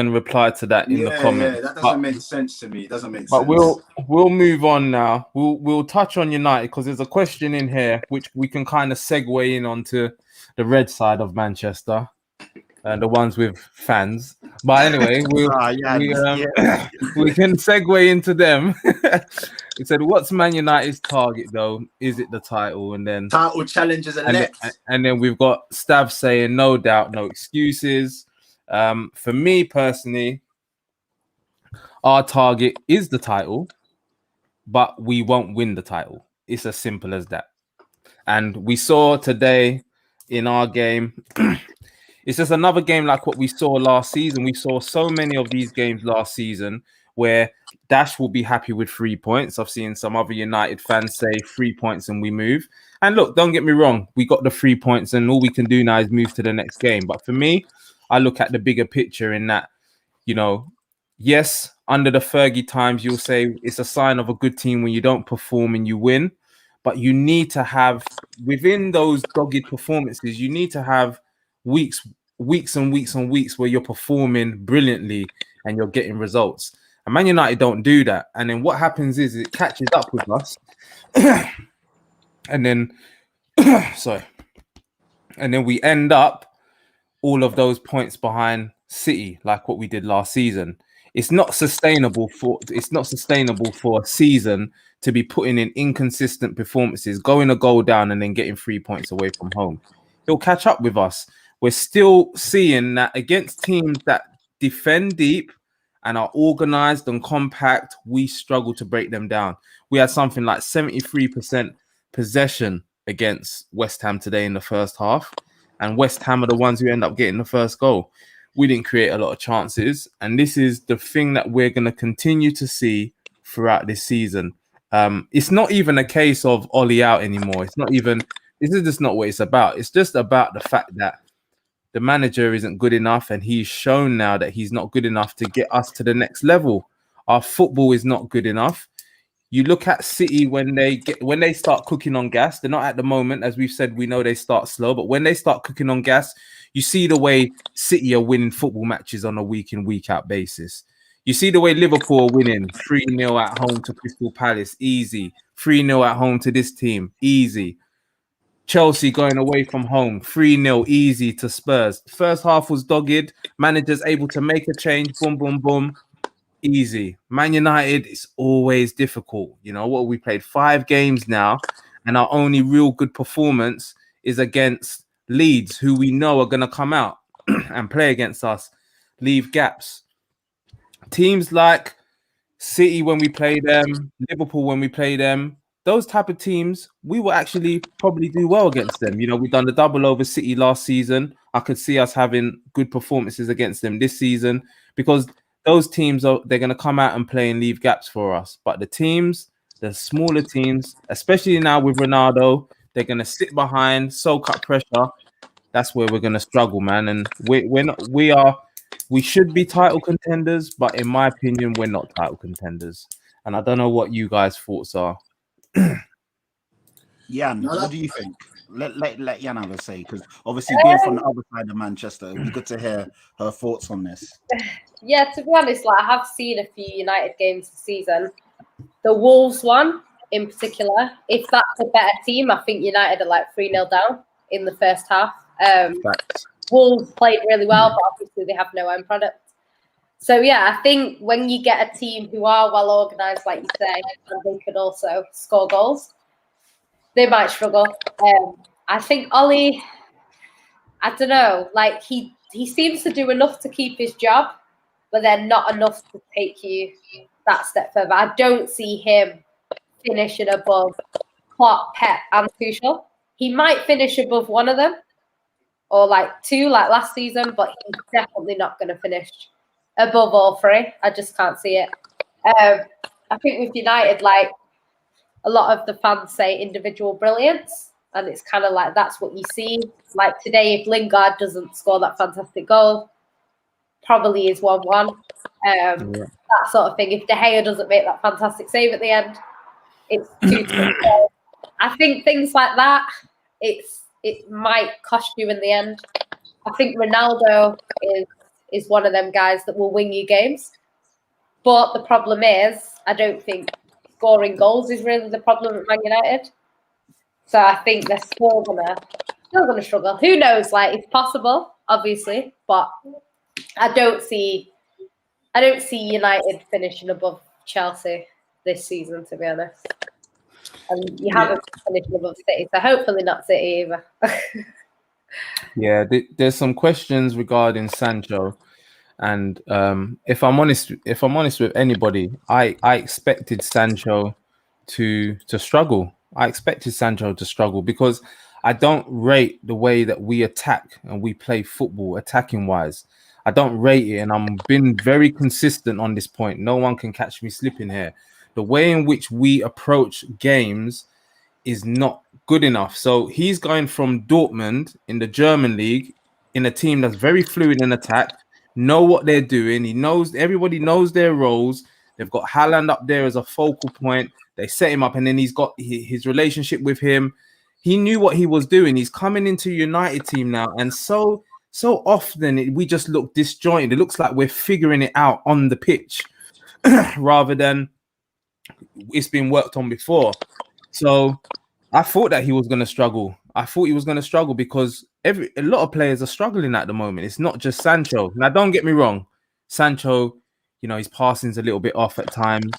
reply to that in the comments. Yeah, that doesn't make sense to me. It doesn't make sense. But we'll move on now. We'll touch on United because there's a question in here which we can kind of segue in onto the red side of Manchester. And the ones with fans, but anyway, we can segue into them. He said, "What's Man United's target though? Is it the title?" And then title challenges and then we've got Stav saying, "No doubt, no excuses." For me personally, our target is the title, but we won't win the title. It's as simple as that. And we saw today in our game. It's just another game like what we saw last season. We saw so many of these games last season where Dash will be happy with 3 points. I've seen some other United fans say 3 points and we move. And look, don't get me wrong. We got the 3 points and all we can do now is move to the next game. But for me, I look at the bigger picture in that, yes, under the Fergie times, you'll say it's a sign of a good team when you don't perform and you win. But you need to have, within those dogged performances, you need to have weeks and weeks where you're performing brilliantly and you're getting results. And Man United don't do that. And then what happens is it catches up with us. and then we end up all of those points behind City, like what we did last season. It's not sustainable for a season to be putting in inconsistent performances, going a goal down and then getting 3 points away from home. He'll catch up with us. We're still seeing that against teams that defend deep and are organized and compact, we struggle to break them down. We had something like 73% possession against West Ham today in the first half, and West Ham are the ones who end up getting the first goal. We didn't create a lot of chances, and this is the thing that we're going to continue to see throughout this season. It's not even a case of Ollie out anymore. This is just not what it's about. It's just about the fact that the manager isn't good enough, and he's shown now that he's not good enough to get us to the next level. Our football is not good enough. You look at City when they start cooking on gas. They're not at the moment, as we've said. We know they start slow, but when they start cooking on gas, you see the way City are winning football matches on a week in, week out basis. You see the way Liverpool are winning 3-0 at home to Crystal Palace, easy. 3-0 at home to this team, easy. Chelsea going away from home, 3-0, easy to Spurs. First half was dogged. Managers able to make a change, boom, boom, boom, easy. Man United, it's always difficult. We played 5 games now, and our only real good performance is against Leeds, who we know are going to come out and play against us, leave gaps. Teams like City, when we play them, Liverpool, when we play them, those type of teams, we will actually probably do well against them. We've done the double over City last season. I could see us having good performances against them this season because those teams they're going to come out and play and leave gaps for us. But the smaller teams, especially now with Ronaldo, they're going to sit behind, soak up pressure. That's where we're going to struggle, man. And we should be title contenders, but in my opinion, we're not title contenders. And I don't know what you guys' thoughts are. Jan, what do you think? Let Jan have a say, because obviously being from the other side of Manchester, it'd be good to hear her thoughts on this. Yeah, to be honest, I have seen a few United games this season. The Wolves one in particular, if that's a better team, I think United are 3-0 down in the first half. Facts. Wolves played really well, but obviously they have no end product. So yeah, I think when you get a team who are well organised, like you say, and they can also score goals, they might struggle. I think Ollie, I don't know, like he seems to do enough to keep his job, but then not enough to take you that step further. I don't see him finishing above Klopp, Pep, and Tuchel. He might finish above one of them, or like two, like last season, but he's definitely not going to finish above all three. I just can't see it. I think with United, like a lot of the fans say individual brilliance, and it's kind of like that's what you see. Like today, if Lingard doesn't score that fantastic goal, probably is 1-1. That sort of thing. If De Gea doesn't make that fantastic save at the end, it's 2-2. I think things like that, it might cost you in the end. I think Ronaldo is one of them guys that will win you games. But the problem is, I don't think scoring goals is really the problem at Man United. So I think they're still gonna struggle. Who knows? Like it's possible, obviously, but I don't see United finishing above Chelsea this season, to be honest. And you haven't finished above City, so hopefully not City either. Yeah, there's some questions regarding Sancho, and if I'm honest with anybody, I expected Sancho to struggle. I expected Sancho to struggle because I don't rate the way that we attack and we play football attacking wise. I don't rate it, and I'm been very consistent on this point. No one can catch me slipping here. The way in which we approach games is not good enough. So he's going from Dortmund in the German league in a team that's very fluid in attack, know what they're doing. Everybody knows their roles. They've got Haaland up there as a focal point. They set him up, and then he's got his relationship with him. He knew what he was doing. He's coming into United team now, and so often we just look disjointed. It looks like we're figuring it out on the pitch rather than it's been worked on before. So I thought that he was going to struggle. I thought he was going to struggle because a lot of players are struggling at the moment. It's not just Sancho. Now, don't get me wrong. Sancho, his passing's a little bit off at times.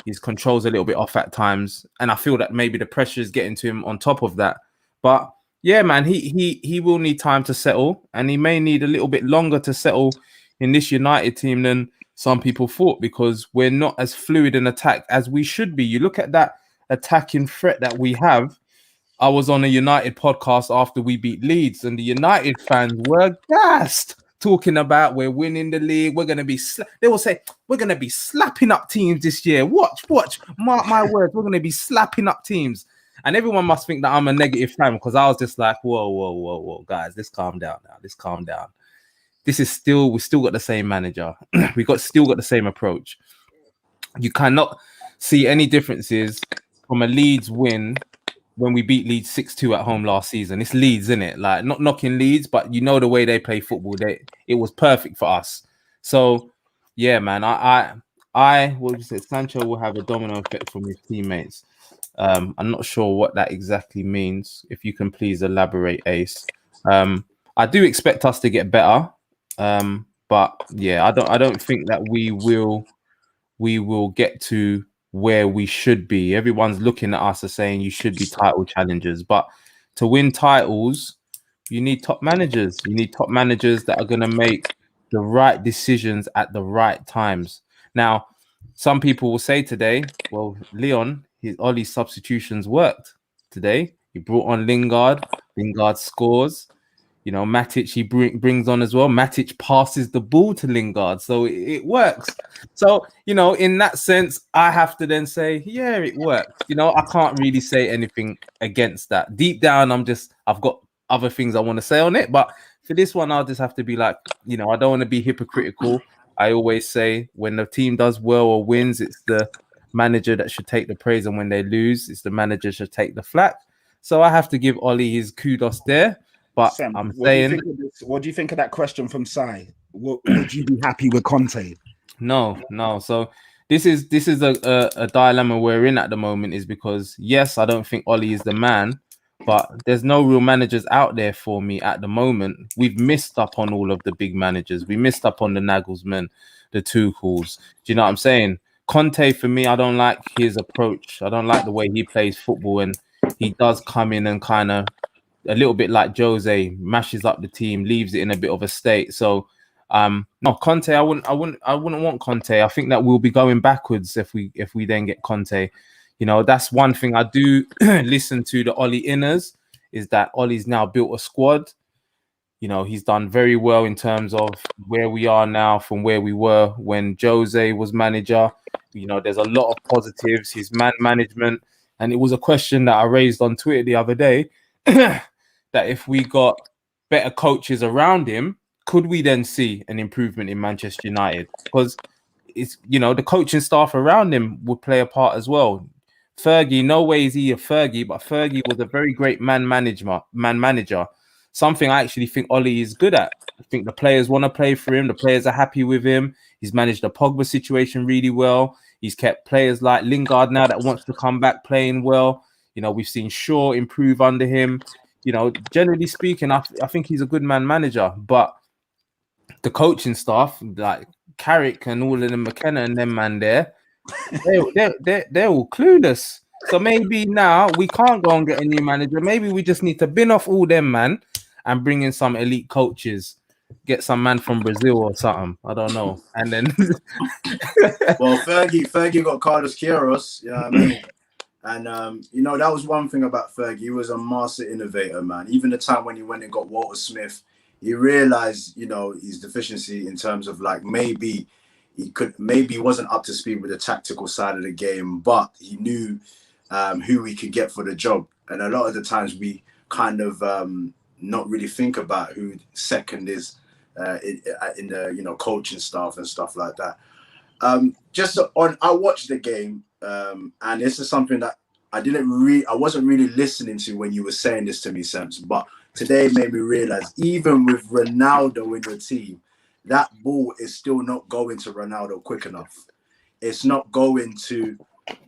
His control's a little bit off at times. And I feel that maybe the pressure is getting to him on top of that. But yeah, man, he will need time to settle, and he may need a little bit longer to settle in this United team than some people thought, because we're not as fluid in attack as we should be. You look at that attacking threat that we have. I was on a United podcast after we beat Leeds, and the United fans were gassed, talking about we're winning the league. We're going to be, they will say, we're going to be slapping up teams this year. Watch, mark my words. We're going to be slapping up teams. And everyone must think that I'm a negative fan, because I was just like, whoa, guys, let's calm down now. Let's calm down. We still got the same manager. Still got the same approach. You cannot see any differences from a Leeds win when we beat Leeds 6-2 at home last season. It's Leeds, isn't it? Like, not knocking Leeds, but the way they play football, it was perfect for us. So yeah, man, I would say Sancho will have a domino effect from his teammates. I'm not sure what that exactly means. If you can please elaborate, Ace. I do expect us to get better. But yeah, I don't think that we will get to where we should be. Everyone's looking at us and saying you should be title challengers, but to win titles, you need top managers. You need top managers that are going to make the right decisions at the right times. Now, some people will say today, well, Leon, Ollie's substitutions worked today. He brought on Lingard. Lingard scores. Matic, he brings on as well. Matic passes the ball to Lingard, so it works. So, in that sense, I have to then say, yeah, it worked. I can't really say anything against that. Deep down, I've got other things I want to say on it. But for this one, I'll just have to be like, I don't want to be hypocritical. I always say when the team does well or wins, it's the manager that should take the praise. And when they lose, it's the manager should take the flack. So I have to give Ollie his kudos there. But Sam, I'm what saying, what do you think of that question from Sai? Would you be happy with Conte? No. So this is a dilemma we're in at the moment, is because yes, I don't think Ollie is the man, but there's no real managers out there for me at the moment. We've missed up on all of the big managers. We missed up on the Nagelsmann, the Tuchels. Do you know what I'm saying? Conte, for me, I don't like his approach. I don't like the way he plays football, and he does come in and kind of a little bit like Jose, mashes up the team, leaves it in a bit of a state. So, no, Conte, I wouldn't want Conte. I think that we'll be going backwards if we then get Conte. You know, that's one thing I do listen to the Ollie inners, is that Ollie's now built a squad. You know, he's done very well in terms of where we are now from where we were when Jose was manager. You know, there's a lot of positives, his man management. And it was a question that I raised on Twitter the other day, that if we got better coaches around him, could we then see an improvement in Manchester United? Because it's, you know, the coaching staff around him would play a part as well. Fergie, no way is he a Fergie, but Fergie was a very great man manager. Something I actually think Ollie is good at. I think the players want to play for him. The players are happy with him. He's managed the Pogba situation really well. He's kept players like Lingard now that wants to come back playing well. You know, we've seen Shaw improve under him. You know, generally speaking, I think he's a good man manager. But the coaching staff, like Carrick and all of them, McKenna and them man there, they're all clueless. So maybe now we can't go and get a new manager. Maybe we just need to bin off all them man and bring in some elite coaches. Get some man from Brazil or something. I don't know. And then well, Fergie got Carlos Queiroz, you know what I mean? And you know, that was one thing about Fergie. He was a master innovator, man. Even the time when he went and got Walter Smith, he realized, you know, his deficiency in terms of like maybe he wasn't up to speed with the tactical side of the game, but he knew who he could get for the job. And a lot of the times we kind of not really think about who second is in the, you know, coaching staff and stuff like that. I watched the game, and this is something that I wasn't really listening to when you were saying this to me, Sam's, but today made me realize even with Ronaldo in your team, that ball is still not going to Ronaldo quick enough. It's not going to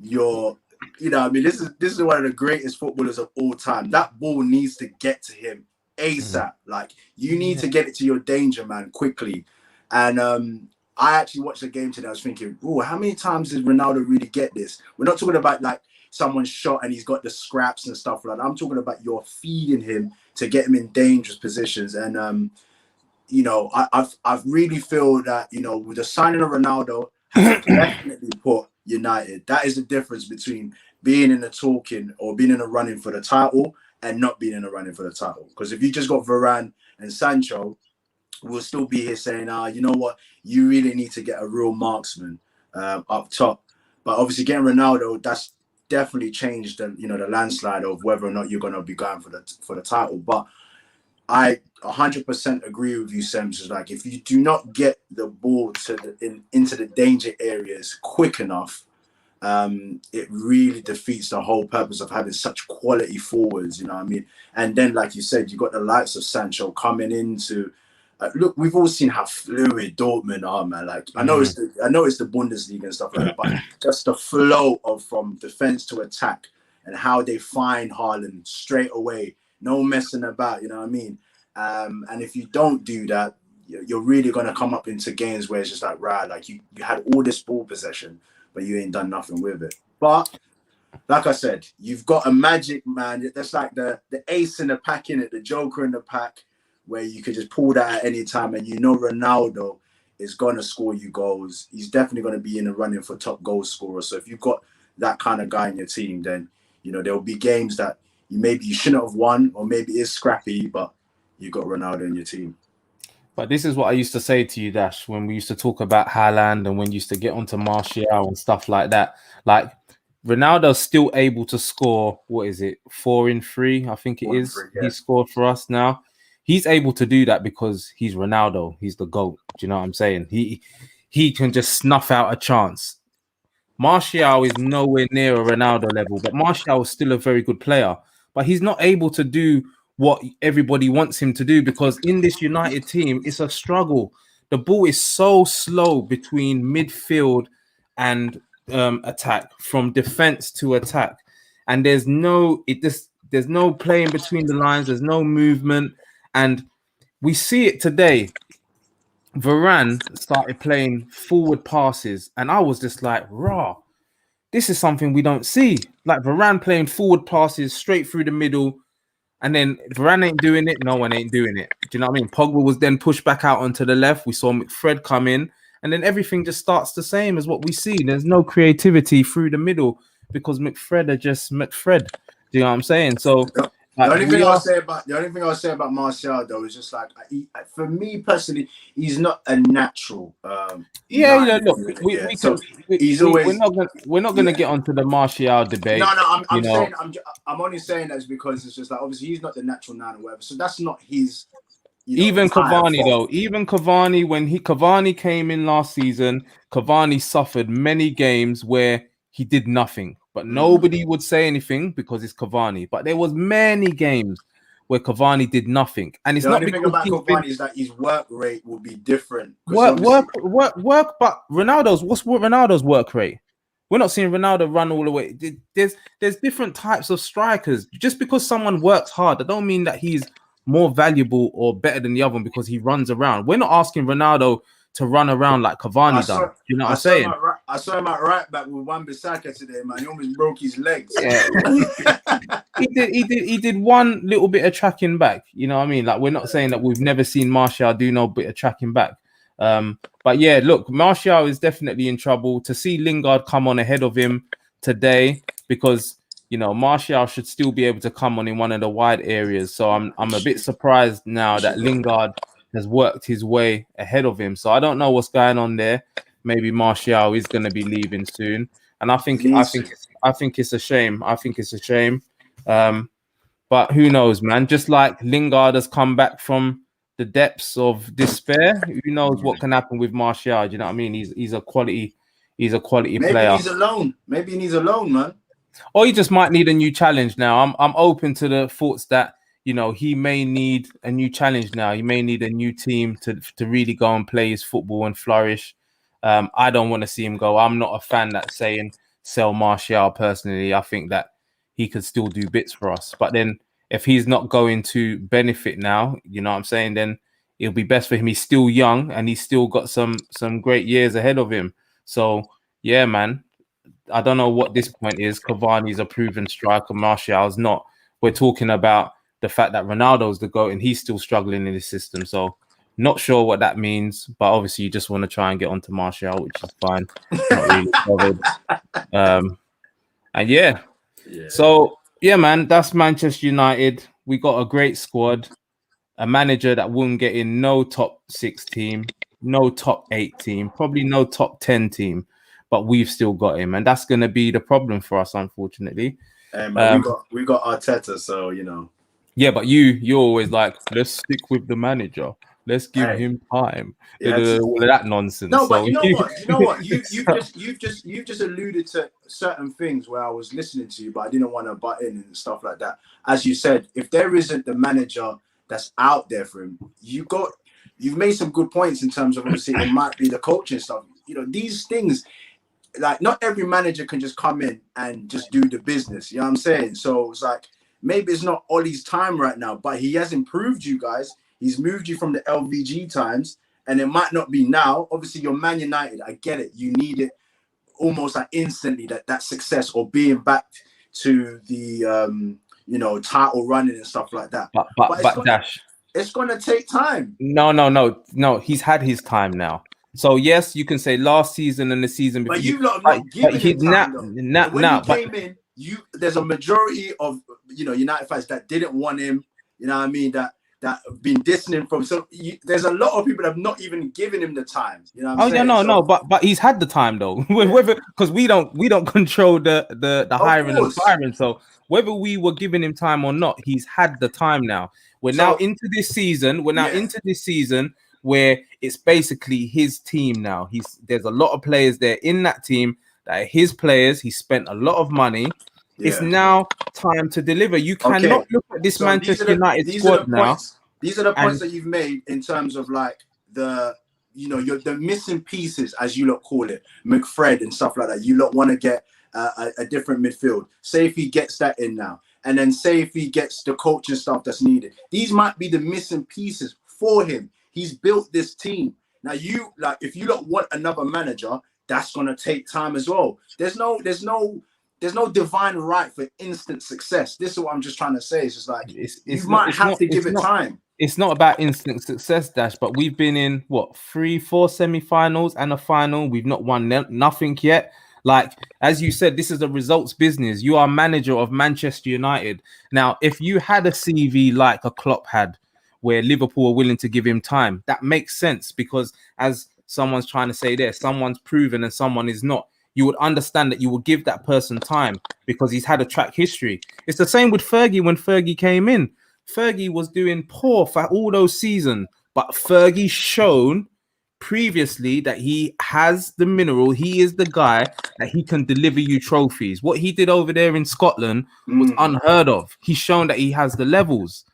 your, you know, I mean, this is one of the greatest footballers of all time. That ball needs to get to him ASAP. Like, you need to get it to your danger man quickly. And I actually watched the game today. I was thinking, oh, how many times did Ronaldo really get this? We're not talking about like someone shot and he's got the scraps and stuff like that. I'm talking about you're feeding him to get him in dangerous positions. And you know, I've really feel that, you know, with the signing of Ronaldo, has definitely put United. That is the difference between being in the talking or being in the running for the title and not being in the running for the title. Because if you just got Varane and Sancho, we'll still be here saying, you know what, you really need to get a real marksman up top. But obviously getting Ronaldo, that's definitely changed the, you know, the landslide of whether or not you're going to be going for the title. But I 100% agree with you, Sems. Is like, if you do not get the ball into the danger areas quick enough, it really defeats the whole purpose of having such quality forwards. You know what I mean? And then, like you said, you got the likes of Sancho coming into. Look, we've all seen how fluid Dortmund are, man. Like, I know it's the Bundesliga and stuff like that, but just the flow of from defense to attack and how they find Haaland straight away. No messing about, you know what I mean? And if you don't do that, you're really going to come up into games where it's just like, right, like you had all this ball possession, but you ain't done nothing with it. But like I said, you've got a magic man. That's like the ace in the pack, in it, the joker in the pack, where you could just pull that at any time. And you know Ronaldo is going to score you goals. He's definitely going to be in the running for top goal scorer. So if you've got that kind of guy in your team, then, you know, there'll be games that you shouldn't have won, or maybe it's scrappy, but you got Ronaldo in your team. But this is what I used to say to you, Dash, when we used to talk about Haaland and when you used to get onto Martial and stuff like that. Like, Ronaldo's still able to score, 4 in 3, I think it is. Yeah. He scored for us now. He's able to do that because he's Ronaldo. He's the GOAT. Do you know what I'm saying? He can just snuff out a chance. Martial is nowhere near a Ronaldo level, but Martial is still a very good player. But he's not able to do what everybody wants him to do, because in this United team, it's a struggle. The ball is so slow between midfield and attack, from defense to attack. And there's There's no playing between the lines. There's no movement, and we see it today. Varane started playing forward passes, and I was just like, "Raw, this is something we don't see." Like Varane playing forward passes straight through the middle, and then Varane ain't doing it. No one ain't doing it. Do you know what I mean? Pogba was then pushed back out onto the left. We saw McFred come in, and then everything just starts the same as what we see. There's no creativity through the middle because McFred are just McFred. Do you know what I'm saying? So The only thing I'll say about Martial though is just like for me personally, he's not a natural. Look, we're not gonna get onto the Martial debate. No, I'm only saying that because it's just like obviously he's not the natural 9 or whatever, so that's not his. Even Cavani though, even Cavani when Cavani came in last season, Cavani suffered many games where he did nothing. But nobody would say anything because it's Cavani. But there was many games where Cavani did nothing, and it's not because the only thing about Cavani is that his work rate will be different. Work. But what's Ronaldo's work rate? We're not seeing Ronaldo run all the way. There's different types of strikers. Just because someone works hard, that don't mean that he's more valuable or better than the other one because he runs around. We're not asking Ronaldo to run around like Cavani does. You know what I'm saying? I saw him at right back with Wan-Bissaka today, man. He almost broke his legs. Yeah. he did one little bit of tracking back. You know what I mean? Like we're not saying that we've never seen Martial do no bit of tracking back. But yeah, look, Martial is definitely in trouble. To see Lingard come on ahead of him today, because Martial should still be able to come on in one of the wide areas. So I'm a bit surprised now that Lingard has worked his way ahead of him. So I don't know what's going on there. Maybe Martial is going to be leaving soon, and I think it's a shame. I think it's a shame. But who knows, man? Just like Lingard has come back from the depths of despair, who knows what can happen with Martial? Do you know what I mean? He's a quality player. Maybe he needs a loan, man. Or he just might need a new challenge now. I'm open to the thoughts that he may need a new challenge now. He may need a new team to really go and play his football and flourish. I don't want to see him go. I'm not a fan that's saying sell Martial personally. I think that he could still do bits for us. But then if he's not going to benefit now, you know what I'm saying, then it'll be best for him. He's still young and he's still got some great years ahead of him. So, yeah, man, I don't know what this point is. Cavani's a proven striker. Martial's not. We're talking about the fact that Ronaldo's the GOAT and he's still struggling in this system. So not sure what that means, but obviously you just want to try and get onto Martial, which is fine. Not really bothered. And yeah. So yeah, man, that's Manchester United. We got a great squad, a manager that wouldn't get in no top 6 team, no top 8 team, probably no top 10 team, but we've still got him, and that's going to be the problem for us, unfortunately. Man, we got Arteta, so Yeah, but you're always like, let's stick with the manager. Let's give him time. All of that nonsense. No, but you know what? You've just alluded to certain things where I was listening to you, but I didn't want to butt in and stuff like that. As you said, if there isn't the manager that's out there for him, you've made some good points in terms of obviously it might be the coaching stuff. These things, like not every manager can just come in and just do the business. You know what I'm saying? So it's like maybe it's not Ollie's time right now, but he has improved you guys. He's moved you from the LVG times, and it might not be now. Obviously, you're Man United. I get it. You need it almost like instantly, that success or being back to the title running and stuff like that. But Dash, it's gonna take time. No. He's had his time now. So yes, you can say last season and the season before. But you lot not giving him time now. When he came in, there's a majority of United fans that didn't want him. You know what I mean? That have been dissing him from. So there's a lot of people that have not even given him the time. You know what I'm saying? But he's had the time though. Whether because we don't control the hiring and firing. So whether we were giving him time or not, he's had the time now. We're now into this season. Into this season where it's basically his team now. There's a lot of players there in that team that are his players. He spent a lot of money. Yeah. It's now time to deliver. You cannot look at this Manchester United squad now. These are the points that you've made in terms of like the missing pieces, as you lot call it, McFred and stuff like that. You lot want to get a different midfield. Say if he gets that in now, and then say if he gets the coaching stuff that's needed. These might be the missing pieces for him. He's built this team. Now if you don't want another manager, that's gonna take time as well. There's no divine right for instant success. This is what I'm just trying to say. It's just like you might have to give it time. It's not about instant success, Dash, but we've been in 3-4 semi-finals and a final. We've not won nothing yet. Like, as you said, this is a results business. You are manager of Manchester United. Now, if you had a CV like a Klopp had, where Liverpool are willing to give him time, that makes sense, because as someone's trying to say there, someone's proven and someone is not. You would understand that you would give that person time because he's had a track history. It's the same with Fergie when Fergie came in. Fergie was doing poor for all those seasons, but Fergie shown previously that he has the mineral. He is the guy that he can deliver you trophies. What he did over there in Scotland was unheard of. He's shown that he has the levels.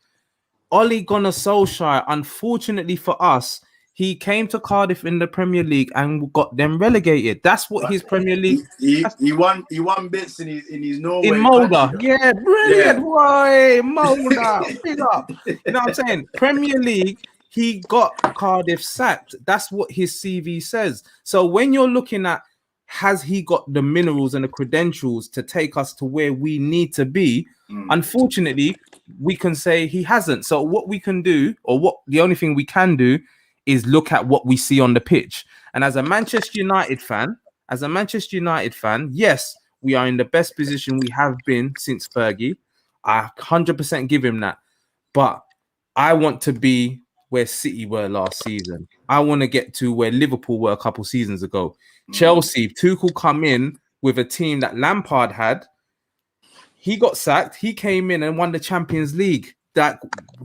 Ole Gunnar Solskjaer, unfortunately for us, he came to Cardiff in the Premier League and got them relegated. That's what his Premier League. He won bits in his Norway. In Molde, country, yeah, brilliant. Yeah. Boy, Molde, big up. You know what I'm saying? Premier League, he got Cardiff sacked. That's what his CV says. So when you're looking at, has he got the minerals and the credentials to take us to where we need to be? Unfortunately, we can say he hasn't. So what we can do, or the only thing we can do, is look at what we see on the pitch. And as a Manchester United fan, yes, we are in the best position we have been since Fergie. I 100% give him that. But I want to be where City were last season. I want to get to where Liverpool were a couple seasons ago. Chelsea, Tuchel come in with a team that Lampard had. He got sacked. He came in and won the Champions League. That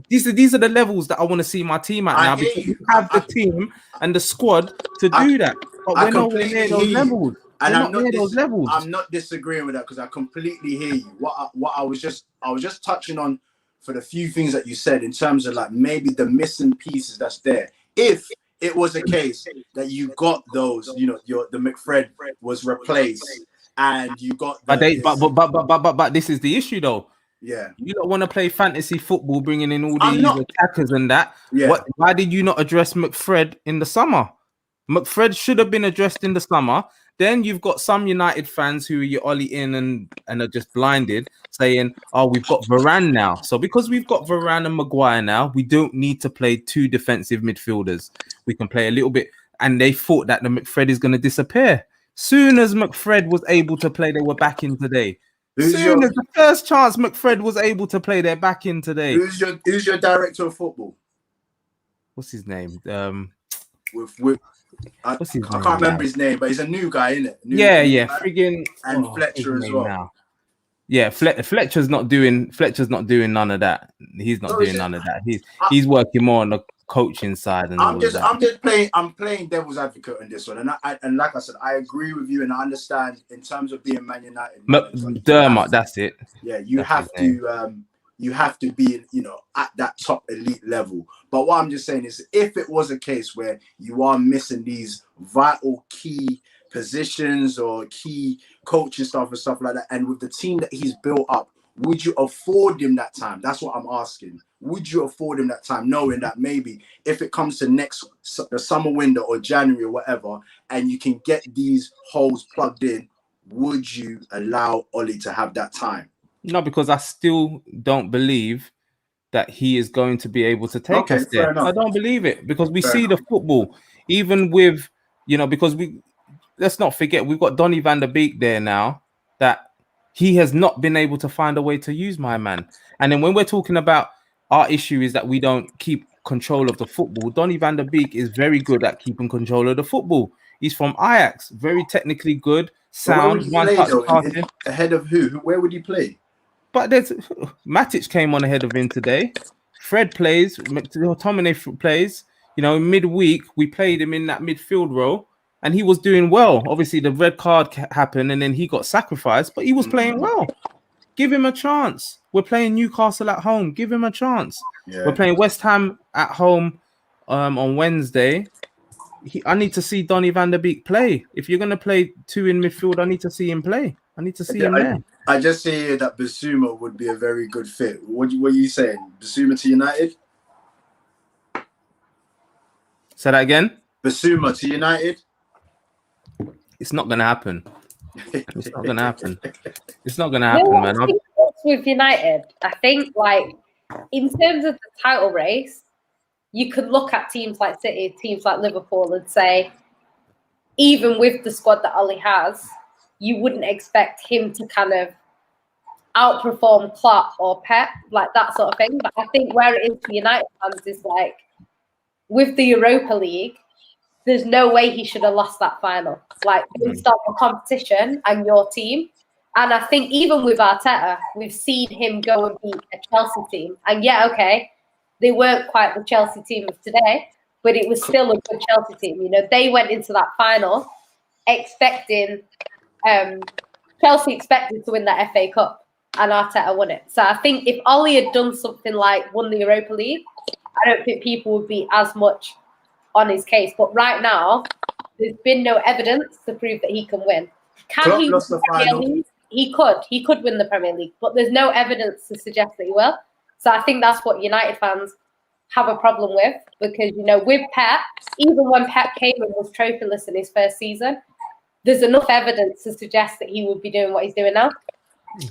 these are the levels that I want to see my team at now, because we have the team and the squad to do that. But we're nowhere near those levels. And I'm not disagreeing with that, because I completely hear you. What I was just touching on for the few things that you said in terms of like maybe the missing pieces that's there. If it was a case that you got those, the McFred was replaced and you got but this is the issue though. Yeah, you don't want to play fantasy football, bringing in all these attackers and that. Yeah. Why did you not address McFred in the summer? McFred should have been addressed in the summer. Then you've got some United fans who you ollie in and are just blinded, saying, "Oh, we've got Varane now." So because we've got Varane and Maguire now, we don't need to play two defensive midfielders. We can play a little bit. And they thought that the McFred is going to disappear. Soon as McFred was able to play, they were back in today. As the first chance McFred was able to play, they're back in today. Who's your director of football? What's his name? I can't remember his name, but he's a new guy, isn't it? Friggin' and Fletcher as well. Now. Yeah, Fletcher's not doing none of that. He's not doing none of that. He's working more on the coaching side. And I'm playing devil's advocate on this one, and like I said, I agree with you, and I understand in terms of being Man United. Dermot, that's it. Yeah, you have to be, at that top elite level. But what I'm just saying is, if it was a case where you are missing these vital key positions or key coaching stuff and stuff like that, and with the team that he's built up, would you afford him that time? That's what I'm asking. Would you afford him that time, knowing that maybe if it comes to the summer window or January or whatever, and you can get these holes plugged in, would you allow Ole to have that time? No, because I still don't believe that he is going to be able to take us there. I don't believe it, because we see the football, even with, because let's not forget, we've got Donny van der Beek there now, that he has not been able to find a way to use my man. And then when we're talking about our issue is that we don't keep control of the football, Donny van der Beek is very good at keeping control of the football. He's from Ajax, very technically good, sound, ahead of who? Where would he play? But Matic came on ahead of him today. Fred plays, McTominay plays. Midweek we played him in that midfield role, and he was doing well. Obviously, the red card happened, and then he got sacrificed, but he was playing well. Give him a chance. We're playing Newcastle at home. Give him a chance. Yeah. We're playing West Ham at home on Wednesday. I need to see Donny van der Beek play. If you're going to play two in midfield, I need to see him play. I need to see him there. I just say here that Basuma would be a very good fit. What are you saying? Basuma to United? Say that again. Basuma to United? It's not gonna happen. It's not gonna happen. It's not gonna You know happen, what man. with United, I think, like, in terms of the title race, you could look at teams like City, teams like Liverpool, and say, even with the squad that Ollie has, you wouldn't expect him to kind of outperform Klopp or Pep, like that sort of thing. But I think where it is for United fans is like, with the Europa League, there's no way he should have lost that final. Like, based on the competition and your team. And I think even with Arteta, we've seen him go and beat a Chelsea team. And yeah, okay, they weren't quite the Chelsea team of today, but it was still a good Chelsea team. You know, they went into that final expecting Chelsea expected to win that FA Cup, and Arteta won it. So I think if Ollie had done something like won the Europa League, I don't think people would be as much on his case. But right now, there's been no evidence to prove that he can win. Can he win the Premier League? He could win the Premier League, but there's no evidence to suggest that he will. So I think that's what United fans have a problem with, because, you know, with Pep, even when Pep came and was trophyless in his first season, there's enough evidence to suggest that he would be doing what he's doing now.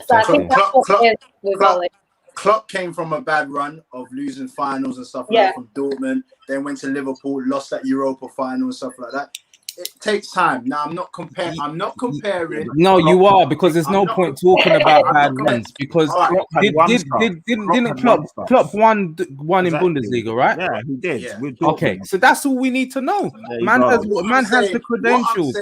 So I think that's what it is with Ollie. Klopp came from a bad run of losing finals and stuff like that from Dortmund, then went to Liverpool, lost that Europa final and stuff like that. It takes time. Now I'm not comparing. No, you are, because there's no point talking about bad runs, because didn't Klopp won in Bundesliga, right? Yeah, he did. Yeah. Okay, so that's all we need to know. Man has the credentials.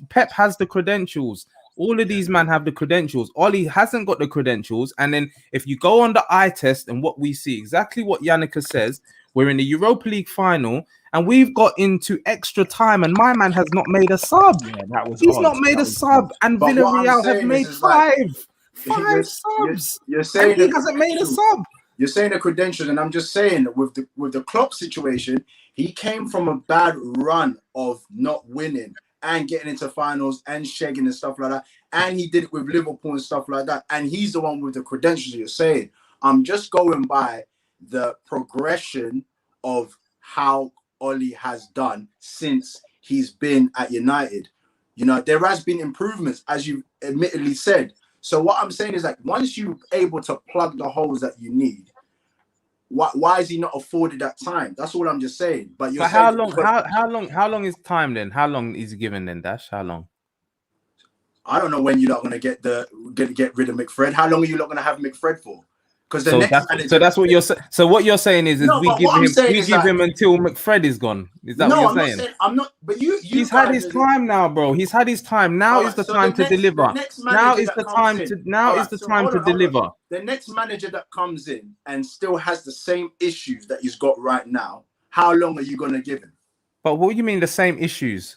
Pep has the credentials. All of these men have the credentials. Ollie hasn't got the credentials. And then if you go on the eye test and what we see, exactly what Yannicka says, we're in the Europa League final and we've got into extra time and my man has not made a sub. Yeah, that was He's odd. not made a sub. Odd. And But Villarreal have made five subs. You're saying and he hasn't made a sub. You're saying the credentials, and I'm just saying that with the Klopp situation, he came from a bad run of not winning and getting into finals and shagging and stuff like that. And he did it with Liverpool and stuff like that. And he's the one with the credentials you're saying. I'm just going by the progression of how Ollie has done since he's been at United. You know, there has been improvements, as you admittedly said. So what I'm saying is, like, once you're able to plug the holes that you need, why is he not afforded that time? That's all I'm just saying. But you're how saying, long? How long is time then? How long is he given then, Dash? How long? I don't know when you're not going to get rid of McFred. How long are you not going to have McFred for? Because that's what you're saying. So what you're saying is we give him until McFred is gone. Is that what you're saying? I'm not. But he's had his time now, bro. He's had his time. Now is the time to deliver. Now is the time to deliver. The next manager that comes in and still has the same issues that he's got right now, how long are you going to give him? But what do you mean the same issues?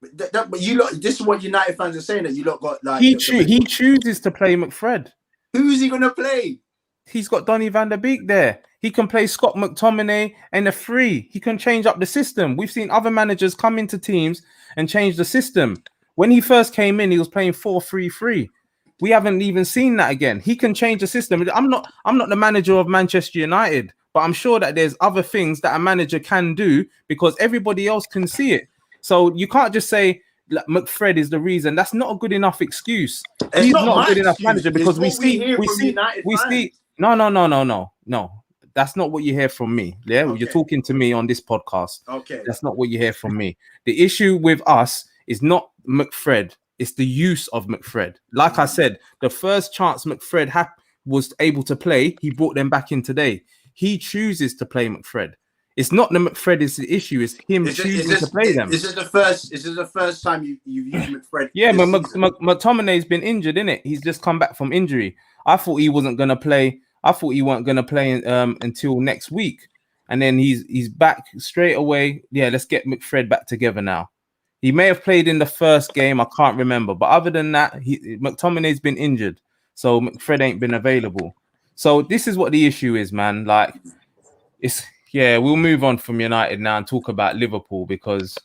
But you lot, this is what United fans are saying, that you lot got like he chooses to play McFred. Who is he going to play? He's got Donny van der Beek there. He can play Scott McTominay and a free. He can change up the system. We've seen other managers come into teams and change the system. When he first came in, he was playing 4-3-3. We haven't even seen that again. He can change the system. I'm not the manager of Manchester United, but I'm sure that there's other things that a manager can do because everybody else can see it. So you can't just say McFred is the reason. That's not a good enough excuse. He's not a good enough manager because we see. No. That's not what you hear from me. Yeah, okay. You're talking to me on this podcast. Okay, that's not what you hear from me. The issue with us is not McFred. It's the use of McFred. Like I said, the first chance McFred was able to play, he brought them back in today. He chooses to play McFred. It's not the McFred is the issue. It's him choosing to play them. Is this the first time you've used McFred? Yeah, but McTominay's been injured, innit? He's just come back from injury. I thought he wasn't gonna play. I thought he weren't gonna play until next week, and then he's back straight away. Yeah, let's get McFred back together now. He may have played in the first game. I can't remember, but other than that, McTominay's been injured, so McFred ain't been available. So this is what the issue is, man. Like, it's. Yeah, we'll move on from United now and talk about Liverpool because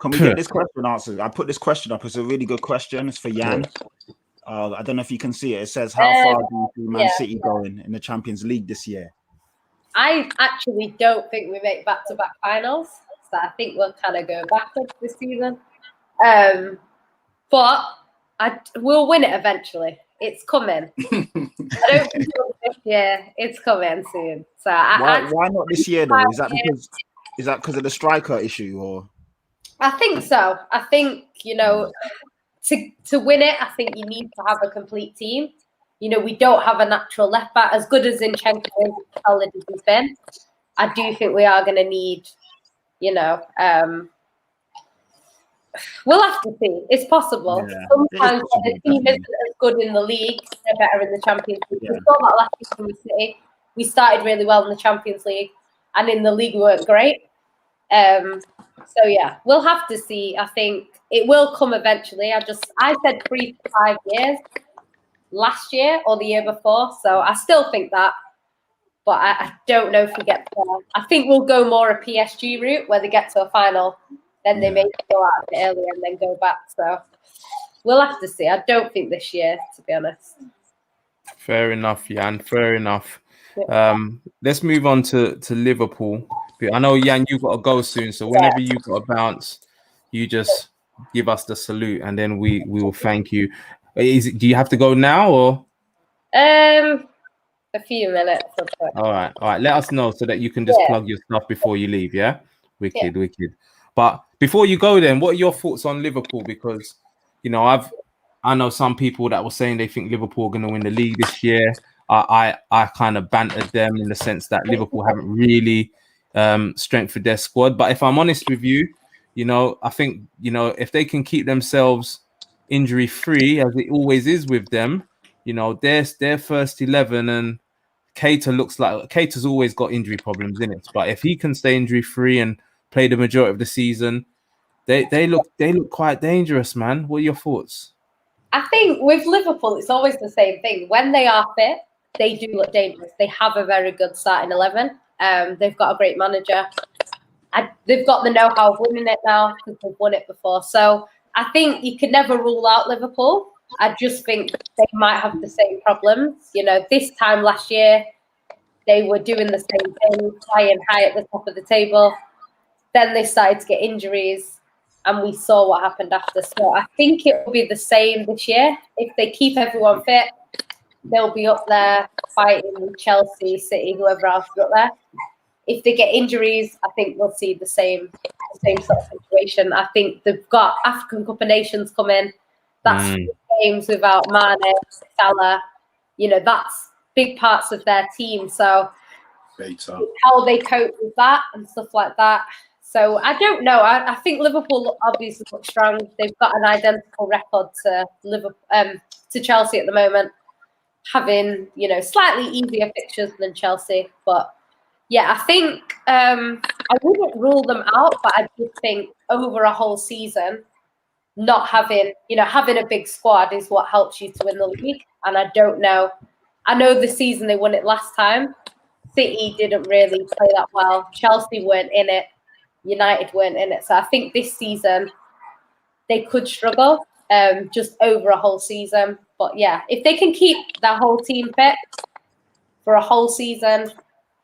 Can we get this question answered? I put this question up. It's a really good question. It's for Jan. I don't know if you can see it. It says, how far do you see Man City going in the Champions League this year? I actually don't think we make back-to-back finals. So I think we'll kind of go backwards this season. But we'll win it eventually. It's coming. I don't think it'll be this year. It's coming soon. So why not this year though? Is that because of the striker issue or? I think so. I think, to win it, I think you need to have a complete team. We don't have a natural left back as good as Zinchenko is, solid as he's been. I do think we are going to need, we'll have to see. It's possible. Yeah, sometimes the team isn't as good in the league. They're better in the Champions League. Yeah. We saw that last season with City. We started really well in the Champions League, and in the league we weren't great. So yeah, we'll have to see. I think it will come eventually. I said 3 to 5 years last year or the year before, so I still think that, but I don't know if we get there. I think we'll go more a PSG route where they get to a final, then they maybe go out a bit earlier and then go back. So we'll have to see. I don't think this year, to be honest. Fair enough, Jan. Fair enough. Let's move on to Liverpool. I know, Jan, you've got to go soon, so whenever you've got to bounce, you just give us the salute, and then we will thank you. Do you have to go now or? A few minutes. All right. Let us know so that you can just plug your stuff before you leave. Yeah, wicked. But before you go, then, what are your thoughts on Liverpool? Because I know some people that were saying they think Liverpool are going to win the league this year. I kind of bantered them in the sense that Liverpool haven't really strengthened their squad. But if I'm honest with you, I think if they can keep themselves injury free, as it always is with them, their first 11, and Keita's always got injury problems in it. But if he can stay injury free and play the majority of the season, they look quite dangerous, man. What are your thoughts? I think with Liverpool, it's always the same thing. When they are fit, they do look dangerous. They have a very good starting 11. They've got a great manager. They've got the know-how of winning it now because they've won it before. So I think you can never rule out Liverpool. I just think they might have the same problems. This time last year, they were doing the same thing, flying high at the top of the table. Then they started to get injuries, and we saw what happened after. So I think it will be the same this year. If they keep everyone fit, they'll be up there fighting with Chelsea, City, whoever else is up there. If they get injuries, I think we'll see the same sort of situation. I think they've got African Cup of Nations coming. That's games without Mane, Salah. That's big parts of their team. So how they cope with that and stuff like that. So I don't know. I think Liverpool obviously look strong. They've got an identical record to to Chelsea at the moment, having slightly easier fixtures than Chelsea. But yeah, I think I wouldn't rule them out, but I just think over a whole season, not having a big squad is what helps you to win the league. And I don't know. I know the season they won it last time, City didn't really play that well. Chelsea weren't in it. United weren't in it. So I think this season they could struggle just over a whole season. But yeah, if they can keep their whole team fit for a whole season,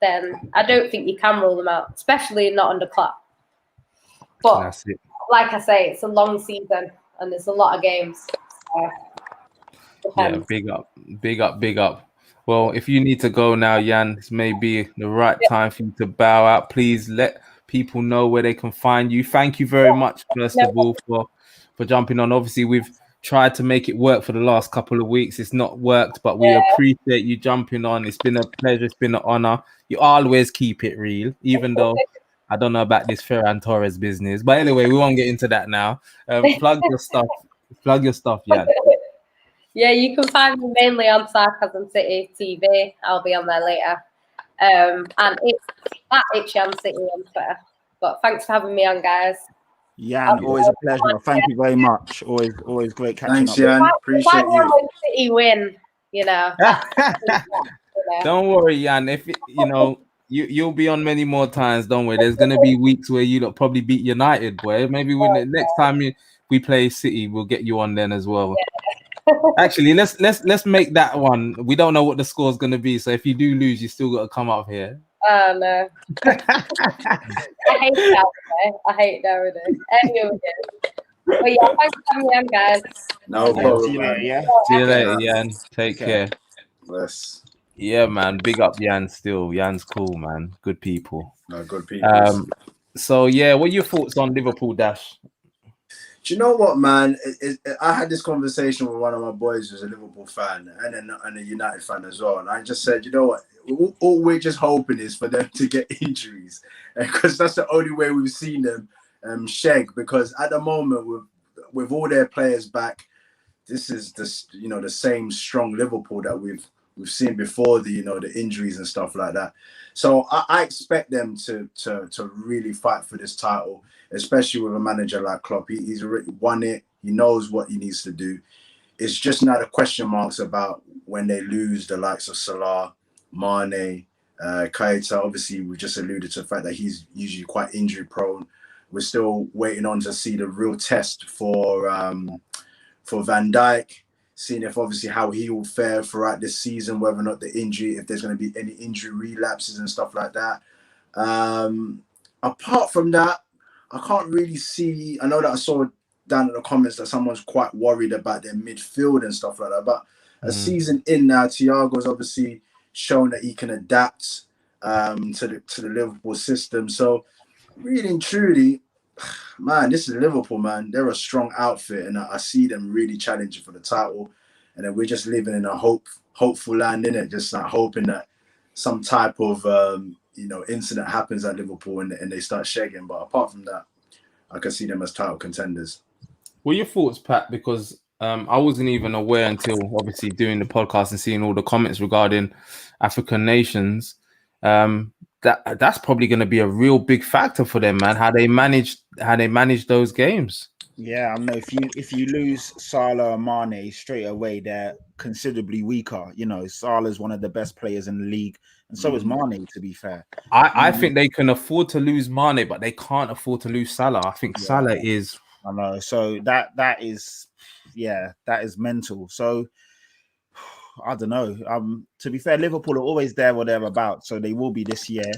then I don't think you can rule them out, especially not under Klopp. But like I say, it's a long season and there's a lot of games. Yeah, big up. Well, if you need to go now, Jan, this may be the right time for you to bow out. Please let people know where they can find you. Thank you very much, first of all, for jumping on. Obviously, we've tried to make it work for the last couple of weeks. It's not worked, but we appreciate you jumping on. It's been a pleasure. It's been an honor. You always keep it real, even though I don't know about this Ferran Torres business. But anyway, we won't get into that now. Plug your stuff. Jan. Yeah, you can find me mainly on Sarcasm City TV. I'll be on there later. And it's at Itchan City on Twitter. But thanks for having me on, guys. Jan, always a pleasure. Thank you very much. Always great catching up. Thanks, Jan. Appreciate you. When City win, Don't worry, Jan. If You'll be on many more times, don't worry. There's gonna be weeks where you lot probably beat United, boy. Maybe when the next time we play City, we'll get you on then as well. Actually, let's make that one. We don't know what the score's gonna be, so if you do lose, you still got to come up here. Oh no. I hate nowadays. I hate nowadays. Anyway, but yeah, thanks for having me on, guys. No problem, man. See you later, Jan. Take care. Bless. Yeah, man. Big up Jan still. Jan's cool, man. Good people. No, good people. So yeah, what are your thoughts on Liverpool, Dash? Do you know what, man? I had this conversation with one of my boys who's a Liverpool fan and a United fan as well. And I just said, you know what? All we're just hoping is for them to get injuries. Because that's the only way we've seen them shake. Because at the moment, with all their players back, this is the same strong Liverpool that we've seen before the injuries and stuff like that. So I expect them to really fight for this title, especially with a manager like Klopp. He's already won it. He knows what he needs to do. It's just now the question marks about when they lose the likes of Salah, Mane, Keita. Obviously, we just alluded to the fact that he's usually quite injury prone. We're still waiting on to see the real test for Van Dijk, seeing if obviously how he will fare throughout this season, whether or not the injury, if there's going to be any injury relapses and stuff like that. Apart from that, I can't really see. I know that I saw down in the comments that someone's quite worried about their midfield and stuff like that. But a season in now, Thiago's obviously shown that he can adapt to the Liverpool system. So really and truly, man, this is Liverpool, man. They're a strong outfit, and I see them really challenging for the title. And then we're just living in a hopeful land, innit? Just like hoping that some type of incident happens at Liverpool and they start shaking. But apart from that, I can see them as title contenders. What are your thoughts, Pat? Because I wasn't even aware until obviously doing the podcast and seeing all the comments regarding African nations. That's probably going to be a real big factor for them, man. How they manage those games. Yeah, I know. If you lose Salah or Mane straight away, they're considerably weaker. Salah's one of the best players in the league, and so is Mane. To be fair, I think they can afford to lose Mane, but they can't afford to lose Salah. I think Salah is. I know. So that is mental. So I don't know. To be fair, Liverpool are always there or thereabouts, so they will be this year.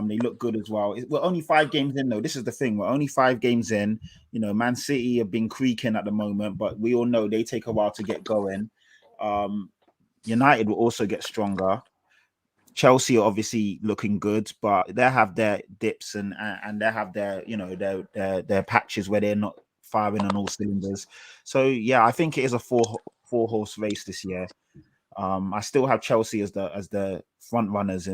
They look good as well. We're only 5 games in, though. This is the thing. We're only 5 games in. Man City have been creaking at the moment, but we all know they take a while to get going. United will also get stronger. Chelsea are obviously looking good, but they have their dips and they have their their patches where they're not firing on all cylinders. So yeah, I think it is a four horse race this year. I still have Chelsea as the front runners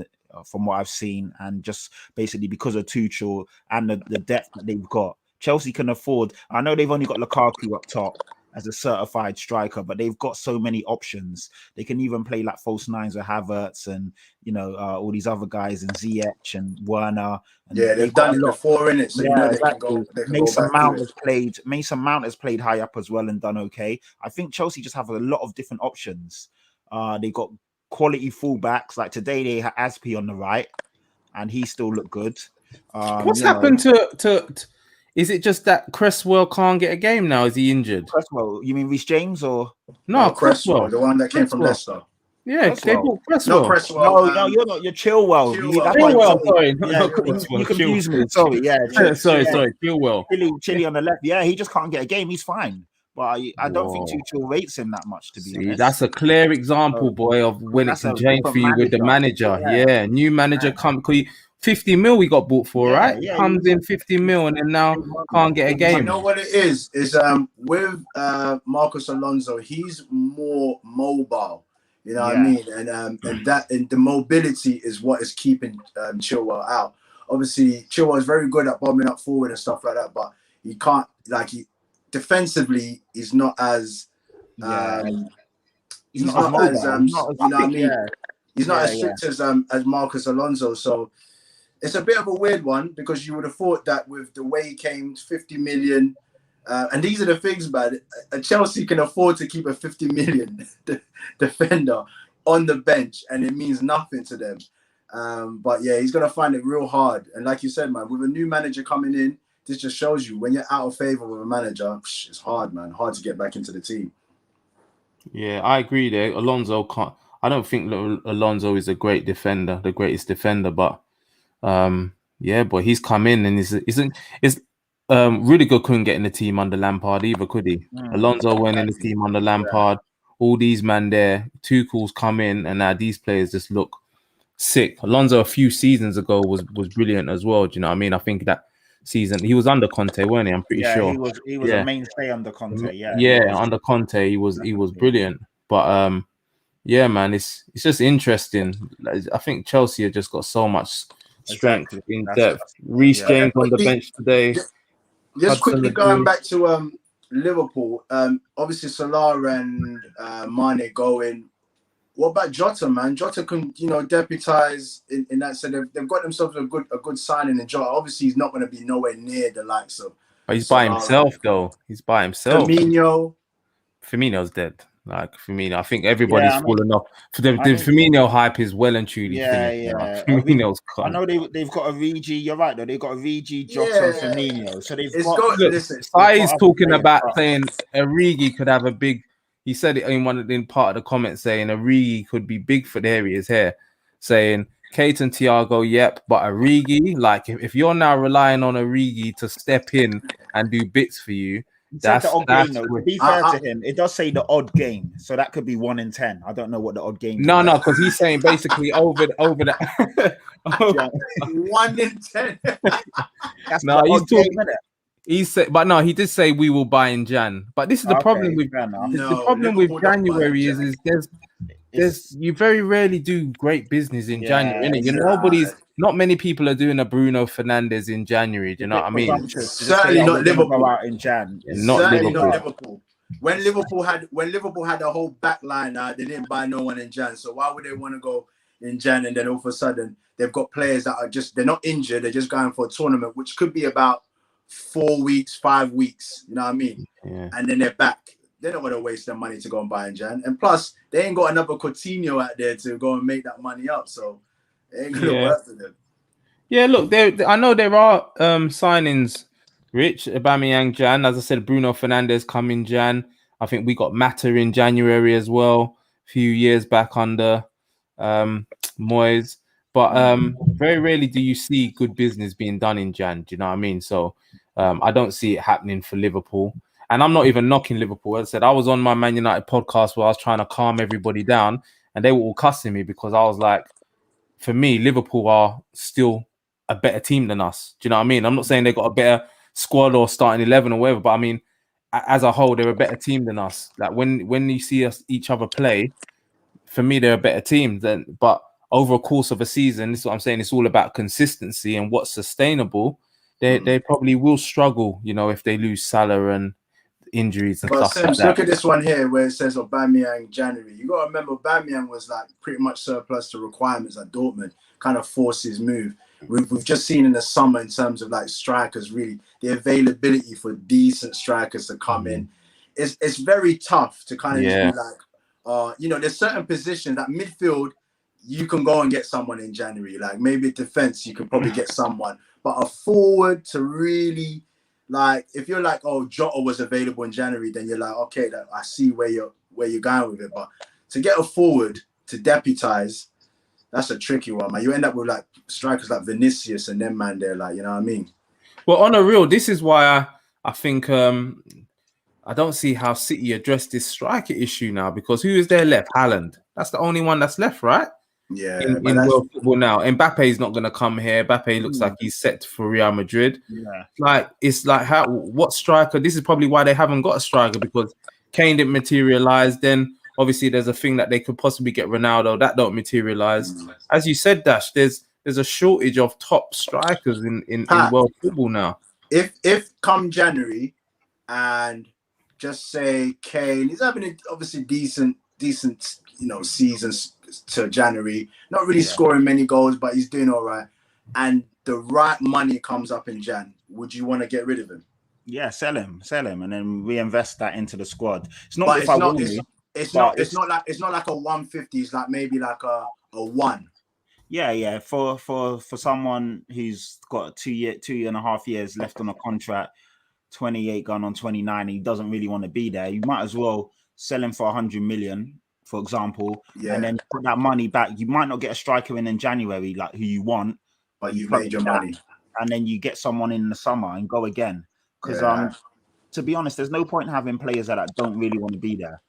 from what I've seen, and just basically because of Tuchel and the depth that they've got. Chelsea can afford. I know they've only got Lukaku up top as a certified striker, but they've got so many options. They can even play like false nines with Havertz and all these other guys and Ziyech and Werner. And they've done it before, innit? So exactly. Mason Mount has played high up as well and done okay. I think Chelsea just have a lot of different options. They got quality fullbacks. Like today, they had Aspi on the right, and he still looked good. What's happened to? Is it just that Cresswell can't get a game now? Is he injured? Cresswell, you mean Reece James or no? Cresswell, the one that came from Leicester. Yeah, they bought Cresswell. No, Cresswell. No, you're not. You're Chilwell. Chilwell, sorry. You confused me. Sorry, sorry. Chilwell. Chilly on the left. Yeah, he just can't get a game. He's fine. But I don't think Tuchel rates him that much, to be honest. That's a clear example, boy, of when it can change for you with the manager. Yeah, new manager come. 50 mil we got bought for, right? Comes in 50 mil and then now can't get a game. You know what it is with Marcus Alonso, he's more mobile. You know what I mean? And the mobility is what is keeping Chilwell out. Obviously, Chilwell is very good at bombing up forward and stuff like that, but he can't defensively. He's not as he's not as strict as Marcus Alonso. So it's a bit of a weird one because you would have thought that with the way he came, 50 million. And these are the things, man. Chelsea can afford to keep a 50 million defender on the bench, and it means nothing to them. But yeah, he's gonna find it real hard. And like you said, man, with a new manager coming in, this just shows you when you're out of favor with a manager, it's hard, man. Hard to get back into the team. Yeah, I agree there. Alonso can't. I don't think Alonso is a great defender, the greatest defender, but yeah, but he's come in and is Rudiger couldn't get in the team under Lampard either, could he? Alonso went in the team under Lampard. All these man there, Tuchel's come in, and now these players just look sick. Alonso a few seasons ago was brilliant as well. Do you know what I mean? I think that season he was under Conte, weren't he? I'm pretty sure. He was a mainstay under Conte. Under Conte, he was brilliant. But yeah, man, it's just interesting. I think Chelsea have just got so much strength in depth. Reece James on the bench today. Just quickly going back to Liverpool. Obviously Salah and Mane going. What about Jota, man? Jota can, deputize in that sense. They've got themselves a good signing in Jota. Obviously, he's not going to be nowhere near the likes of. But he's by himself, though. He's by himself. Firmino's dead. Like Firmino, I think everybody's fallen off. The Firmino hype is well and truly finished. Firmino's I know they've got Origi. You're right, though. They've got Origi, Jota, and Firmino. So they've got. Sai's talking about saying Origi could have a big. He said it in part of the comments saying Origi could be big for the areas here, saying Kate and Thiago, yep, but Origi, like if you're now relying on Origi to step in and do bits for you, that's the odd game, though. To be fair to him, it does say the odd game, so that could be 1 in 10. I don't know what the odd game. No, because he's saying basically over the 1 in 10. No, he's talking. He said, but no, he did say we will buy in Jan. But this is the problem with the problem with January is there's you very rarely do great business in January. Innit? Not many people are doing a Bruno Fernandes in January. Do you know what I mean? Certainly not Liverpool out in Jan. Not Liverpool. When Liverpool had a whole back line, they didn't buy no one in Jan. So why would they want to go in Jan and then all of a sudden they've got players that are they're not injured, they're just going for a tournament, which could be about 4 weeks, 5 weeks, you know what I mean? Yeah. And then they're back. They don't want to waste their money to go and buy in Jan. And plus, they ain't got another Coutinho out there to go and make that money up. So it ain't going to work for them. Yeah, look, I know there are signings, Rich, Aubameyang, Jan. As I said, Bruno Fernandes come in Jan. I think we got Mata in January as well, a few years back under Moyes. But very rarely do you see good business being done in Jan. Do you know what I mean? So I don't see it happening for Liverpool. And I'm not even knocking Liverpool. As I said, I was on my Man United podcast where I was trying to calm everybody down and they were all cussing me because I was like, for me, Liverpool are still a better team than us. Do you know what I mean? I'm not saying they got a better squad or starting 11 or whatever, but I mean, as a whole, they're a better team than us. Like when you see each other play, for me, they're a better team. But over a course of a season, this is what I'm saying. It's all about consistency and what's sustainable. They probably will struggle, if they lose Salah and injuries and stuff like that. Look at this one here where it says Aubameyang January. You got to remember Aubameyang was like pretty much surplus to requirements at Dortmund, kind of forced his move. We've just seen in the summer in terms of like strikers, really the availability for decent strikers to come in. It's very tough to kind of just be like, there's certain positions that midfield you can go and get someone in January. Like maybe defense, you can probably get someone, but a forward to really. Like if you're like, oh, Jota was available in January, then you're like, okay, I see where you're going with it. But to get a forward to deputize, that's a tricky one, man. You end up with like strikers like Vinicius and them man there, like, you know what I mean? Well, on a real, this is why I think I don't see how City address this striker issue now, because who is there left? Haaland. That's the only one that's left, right? Yeah, in world football now. And Mbappe is not going to come here. Mbappe looks like he's set for Real Madrid. Yeah, like it's like what striker? This is probably why they haven't got a striker, because Kane didn't materialize. Then obviously there's a thing that they could possibly get Ronaldo that don't materialize. As you said, Dash, there's a shortage of top strikers in world football now. If come January and just say Kane, he's having obviously decent seasons to January, not really scoring many goals, but he's doing all right, and the right money comes up in Jan, would you want to get rid of him? Yeah, sell him, and then reinvest that into the squad. It's not. But it's not like a 150. It's like maybe like a 1. Yeah. For someone who's got 2.5 years left on a contract, 28 gone on 29, he doesn't really want to be there. You might as well sell him for 100 million, for example, and then put that money back. You might not get a striker in January, like who you want, but you've made your money, and then you get someone in the summer and go again. Because to be honest, there's no point in having players that don't really want to be there.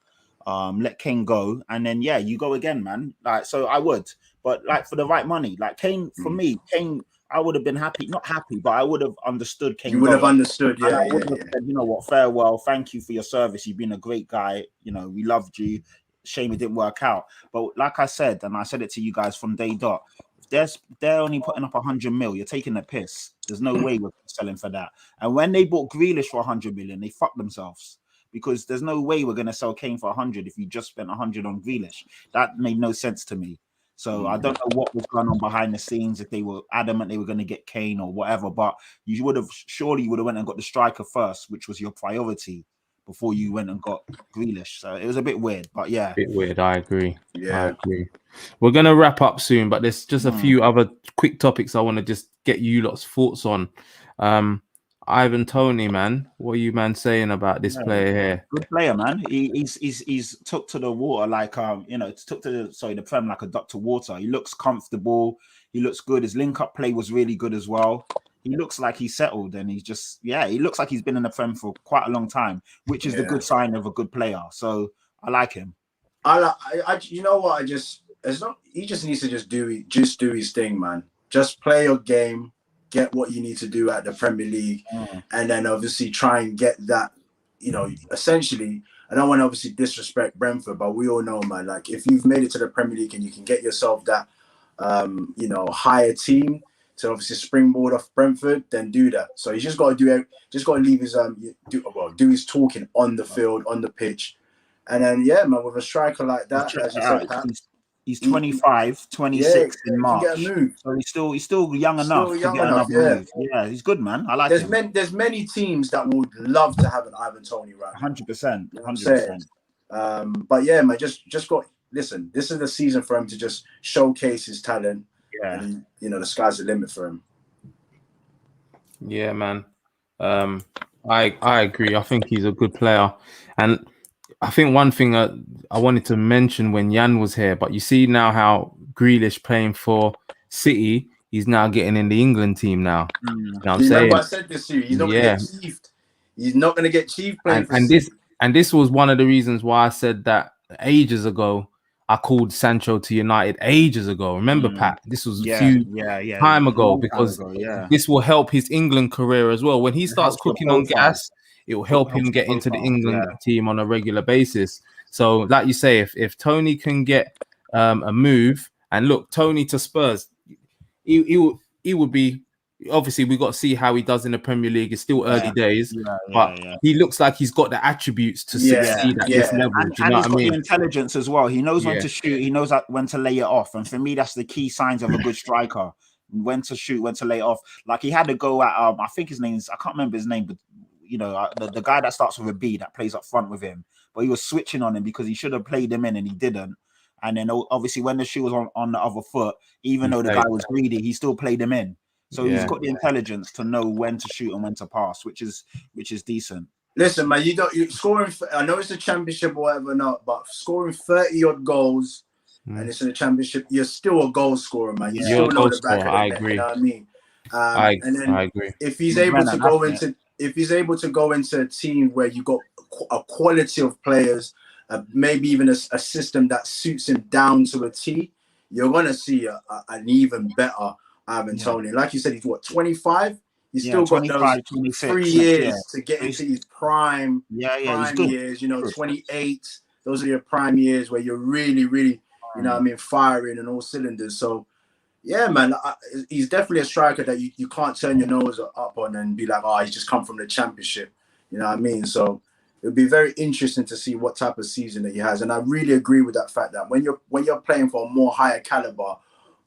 Let Kane go, and then you go again, man. Like, so I would, but like for the right money, like Kane, for me, Kane, I would have been happy, not happy, but I would have understood Kane. You would have understood, and I would have said, you know what, farewell, thank you for your service. You've been a great guy. You know, we loved you. Shame it didn't work out. But like I said, and I said it to you guys from day dot, if they're only putting up 100 mil, you're taking a piss. There's no way we're selling for that. And when they bought Grealish for 100 million, they fucked themselves. Because there's no way we're going to sell Kane for 100 if you just spent 100 on Grealish. That made no sense to me. So I don't know what was going on behind the scenes, if they were adamant they were going to get Kane or whatever, but you would have went and got the striker first, which was your priority, before you went and got Grealish. So it was a bit weird, but yeah. A bit weird, I agree. Yeah. I agree. We're going to wrap up soon, but there's just a few other quick topics I want to just get you lot's thoughts on. Ivan Toney, man, what are you saying about this player here? Good player, man. He's took to the water like the Prem like a duck to water. He looks comfortable. He looks good. His link-up play was really good as well. He looks like he's settled, and he's just he looks like he's been in the Prem for quite a long time, which is the good sign of a good player. So I like him. You know what? He just needs to just do his thing, man. Just play your game. Get what you need to do at the Premier League, and then obviously try and get that, essentially, I don't want to obviously disrespect Brentford, but we all know, man, like if you've made it to the Premier League and you can get yourself that, higher team to obviously springboard off Brentford, then do that. So he's just got to leave his, do his talking on the field, on the pitch. And then, man, with a striker like that, as you said, Pat, he's 25, 26 in March. Get a move. So he's still young enough to get another move. Yeah, he's good, man. I like him. There's many teams that would love to have an Ivan Toney right now. 100%. 100%. But yeah, man, listen, this is the season for him to just showcase his talent. Yeah. And, the sky's the limit for him. Yeah, man. I agree. I think he's a good player. And I think one thing I wanted to mention when Jan was here, but you see now how Grealish playing for City, he's now getting in the England team now. You know what I'm saying? Remember I said this to you. He's not going to get chiefed. He's not going to get chiefed playing for City. This was one of the reasons why I said that ages ago. I called Sancho to United ages ago. Remember, Pat? This was a few time ago, because this will help his England career as well. When he starts cooking on gas, it will help him get into the England team on a regular basis. So, like you say, if Toney can get a move, and look, Toney to Spurs, he would be. Obviously, we got to see how he does in the Premier League. It's still early days, but he looks like he's got the attributes to succeed at this level. And he's got the intelligence as well. He knows when to shoot. He knows when to lay it off. And for me, that's the key signs of a good striker: when to shoot, when to lay it off. Like he had to go at I think his name's, I can't remember his name, but the guy that starts with a B that plays up front with him. But he was switching on him because he should have played him in, and he didn't. And then obviously when the shoe was on the other foot, even though the guy was greedy, he still played him in. So he's got the intelligence to know when to shoot and when to pass, which is decent. Listen, man, you scoring. I know it's a championship or whatever, not, but scoring 30 odd goals, and it's in the championship, you're still a goal scorer, man. You still know the back of the I net, agree. You know what I mean? I agree. If he's able to go into a team where you got a quality of players, maybe even a system that suits him down to a T, you're gonna see an even better Ivan Toney. Like you said, he's 25. He's still got those 3 years to get into his prime years. 28. Those are your prime years where you're really, really, firing on all cylinders. So, yeah, man, he's definitely a striker that you can't turn your nose up on and be like, he's just come from the championship. You know what I mean? So it'll be very interesting to see what type of season that he has. And I really agree with that fact that when you're playing for a more higher caliber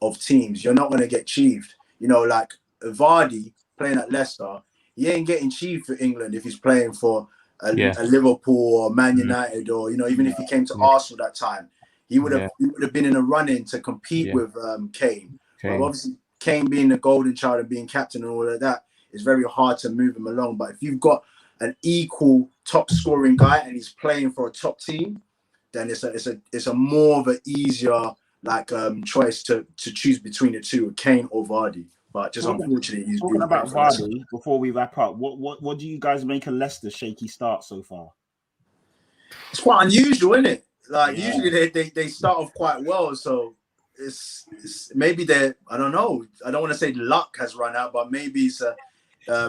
of teams, you're not going to get chiefed. Like Vardy playing at Leicester, he ain't getting chiefed for England if he's playing for a Liverpool or Man United, or even if he came to Arsenal that time, he would have been in a run-in to compete with Kane. Kane. Obviously, Kane being the golden child and being captain and all of that, it's very hard to move him along. But if you've got an equal top scoring guy and he's playing for a top team, then it's a more of an easier choice to choose between the two, Kane or Vardy. But just unfortunately, he's talking about Vardy. Before we wrap up, what do you guys make of Leicester's shaky start so far? It's quite unusual, isn't it? Usually they start off quite well, so it's maybe I don't know. I don't want to say luck has run out, but maybe it's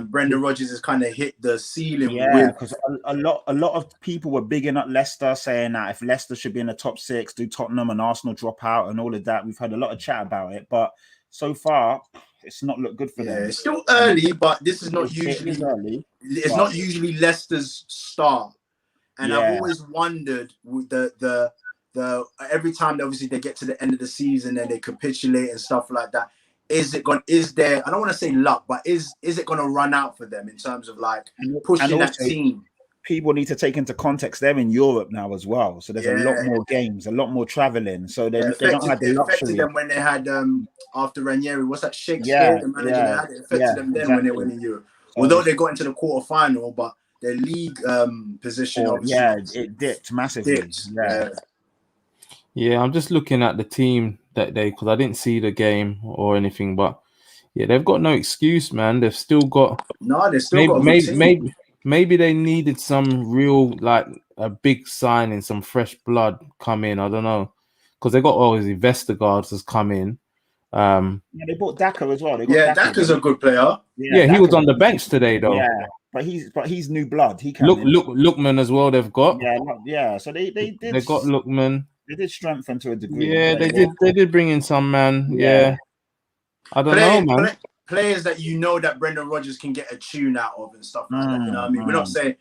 Brendan Rodgers has kind of hit the ceiling. Yeah, because a lot of people were bigging up Leicester, saying that if Leicester should be in the top 6, do Tottenham and Arsenal drop out and all of that. We've had a lot of chat about it, but so far it's not looked good for them. It's still early, but this is not usually early. It's not usually Leicester's start, and I've always wondered with the every time obviously they get to the end of the season and they capitulate and stuff like that. Is there, I don't want to say luck, but is it going to run out for them in terms of pushing that team? People need to take into context they're in Europe now as well, so there's a lot more games, a lot more traveling, so they don't have the luxury. It affected them when they had after Ranieri, what's that, Shakespeare, the manager they had? It affected them then when they went in Europe. Although they got into the quarterfinal, but their league position obviously it dipped massively. Yeah, I'm just looking at the team that day because I didn't see the game or anything, but they've got no excuse, man. They've still got got a good team. Maybe they needed some real a big signing, some fresh blood come in. I don't know, because they got obviously Vestergaard has come in. They bought Daka as well. Daka's a good player. He was on the bench today though. Yeah, but he's new blood. He can Lookman as well. They've got So they got Lookman. They did strengthen to a degree. Yeah, they did bring in some man. Yeah. I don't know, man. Players that that Brendan Rodgers can get a tune out of and stuff like that. You know what I mean? We're not saying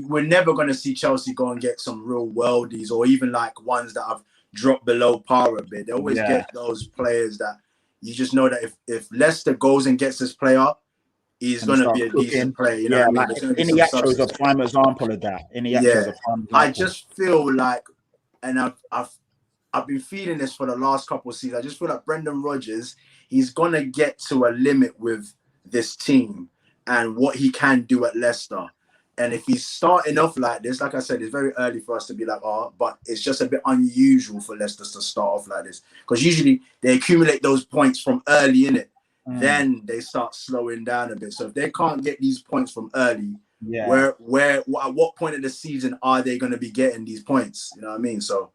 we're never going to see Chelsea go and get some real worldies or even ones that have dropped below par a bit. They always get those players that you just know that if Leicester goes and gets this player, he's going to be a decent player. You know what I mean? Iniesta is a prime example of that. I just feel and I've been feeling this for the last couple of seasons. I just feel like Brendan Rodgers, he's going to get to a limit with this team and what he can do at Leicester. And if he's starting off like this, like I said, it's very early for us to be but it's just a bit unusual for Leicester to start off like this. Because usually they accumulate those points from early, innit? Then they start slowing down a bit. So if they can't get these points from early, at what point of the season are they going to be getting these points? You know what I mean? So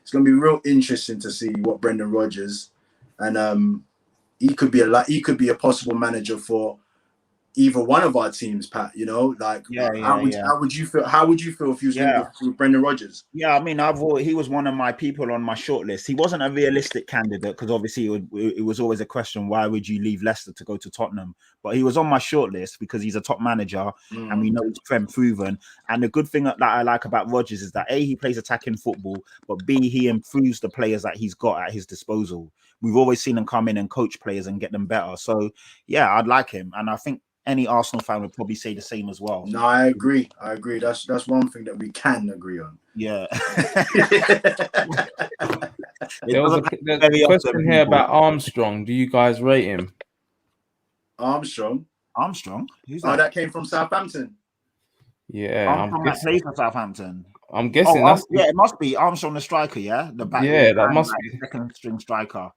it's going to be real interesting to see what Brendan Rodgers, and he could be a possible manager for either one of our teams, Pat. You know, how would you feel? How would you feel if you was with Brendan Rodgers? Yeah, I mean, he was one of my people on my shortlist. He wasn't a realistic candidate because obviously it was always a question: why would you leave Leicester to go to Tottenham? But he was on my shortlist because he's a top manager and we know he's proven. And the good thing that I like about Rodgers is that A, he plays attacking football, but B, he improves the players that he's got at his disposal. We've always seen him come in and coach players and get them better. So yeah, I'd like him, and I think any Arsenal fan would probably say the same as well. No, I agree. That's one thing that we can agree on. Yeah. There's a question here about Armstrong. Do you guys rate him? Armstrong? Who's that? That came from Southampton. Yeah, Armstrong that plays for Southampton. I'm guessing it must be Armstrong the striker, yeah? That must be second string striker.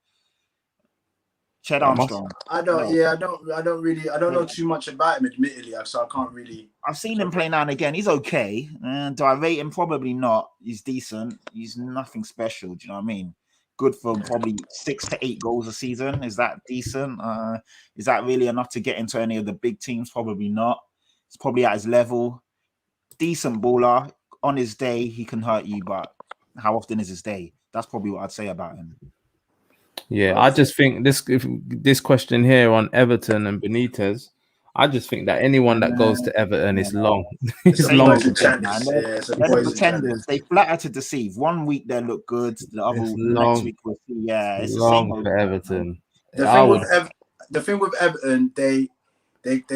Ched Armstrong. I don't know too much about him, admittedly, so I can't really. I've seen him play now and again. He's okay. Do I rate him? Probably not. He's decent. He's nothing special. Do you know what I mean? Good for probably 6 to 8 goals a season. Is that decent? Is that really enough to get into any of the big teams? Probably not. It's probably at his level. Decent baller. On his day, he can hurt you, but how often is his day? That's probably what I'd say about him. Yeah, I just think this question here on Everton and Benitez, I just think that anyone that goes to Everton is long. It's long. They're pretenders. They flatter to deceive. One week they look good, next week we'll see. Yeah, it's long for Everton. The thing with Everton, they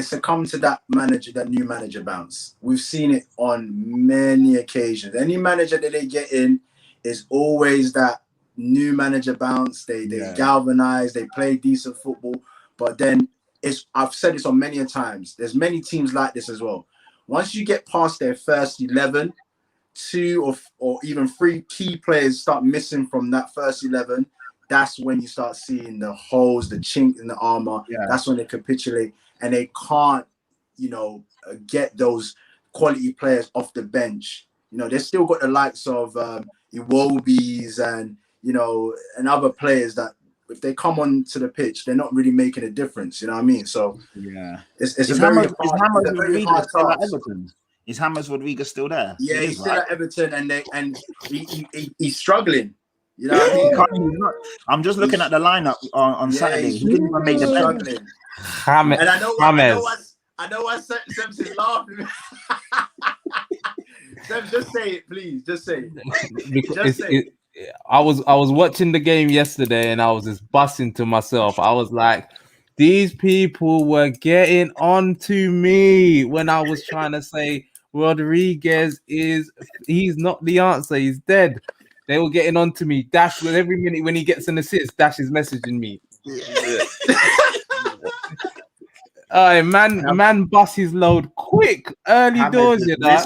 succumb to that new manager bounce. We've seen it on many occasions. Any manager that they get in is always that new manager bounce. They galvanize. They play decent football. But then I've said this on many a times. There's many teams like this as well. Once you get past their first 11, 2 or even 3 key players start missing from that first 11. That's when you start seeing the holes, the chink in the armor. Yeah. That's when they capitulate and they can't, get those quality players off the bench. They've still got the likes of Iwobi's and and other players that if they come onto the pitch, they're not really making a difference. You know what I mean? So it's a very hard task. Is James Rodriguez still there? Yeah, he's still at Everton, and he's struggling. You know what I mean? I'm just looking at the lineup on Saturday. He didn't even make the bench. And I know why Sems is laughing. Sems, just say it, please. Just say it. I was watching the game yesterday, and I was just busting to myself. I was like, these people were getting on to me when I was trying to say Rodriguez he's not the answer. He's dead. They were getting on to me. Dash with every minute when he gets an assist, Dash is messaging me. Man bust his load quick early doors. He's not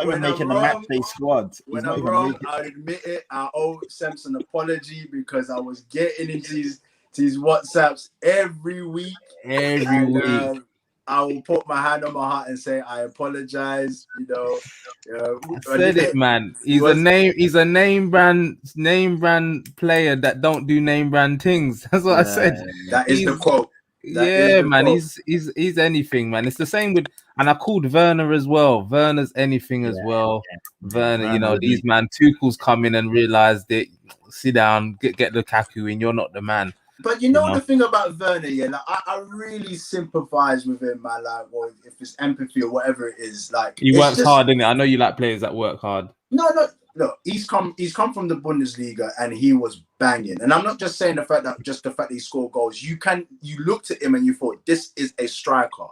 even making the match day squad. When I'm wrong, I'll admit it. I owe Sems an apology because I was getting into these WhatsApps every week. I will put my hand on my heart and say I apologize. I said it, man. He's a name brand player that don't do name brand things. That's what I said. That is the quote. Man. He's anything, man. It's the same with, and I called Werner as well. Werner's anything as well. Yeah. Werner, these man Tuchel's come in and realized it. Sit down, get Lukaku in. You're not the man. But the thing about Werner, I really sympathize with him, man. Like, or if it's empathy or whatever it is, like he works hard, innit? I know you like players that work hard. No, he's come from the Bundesliga and he was banging. And I'm not just saying the fact that he scored goals. You looked at him and you thought this is a striker.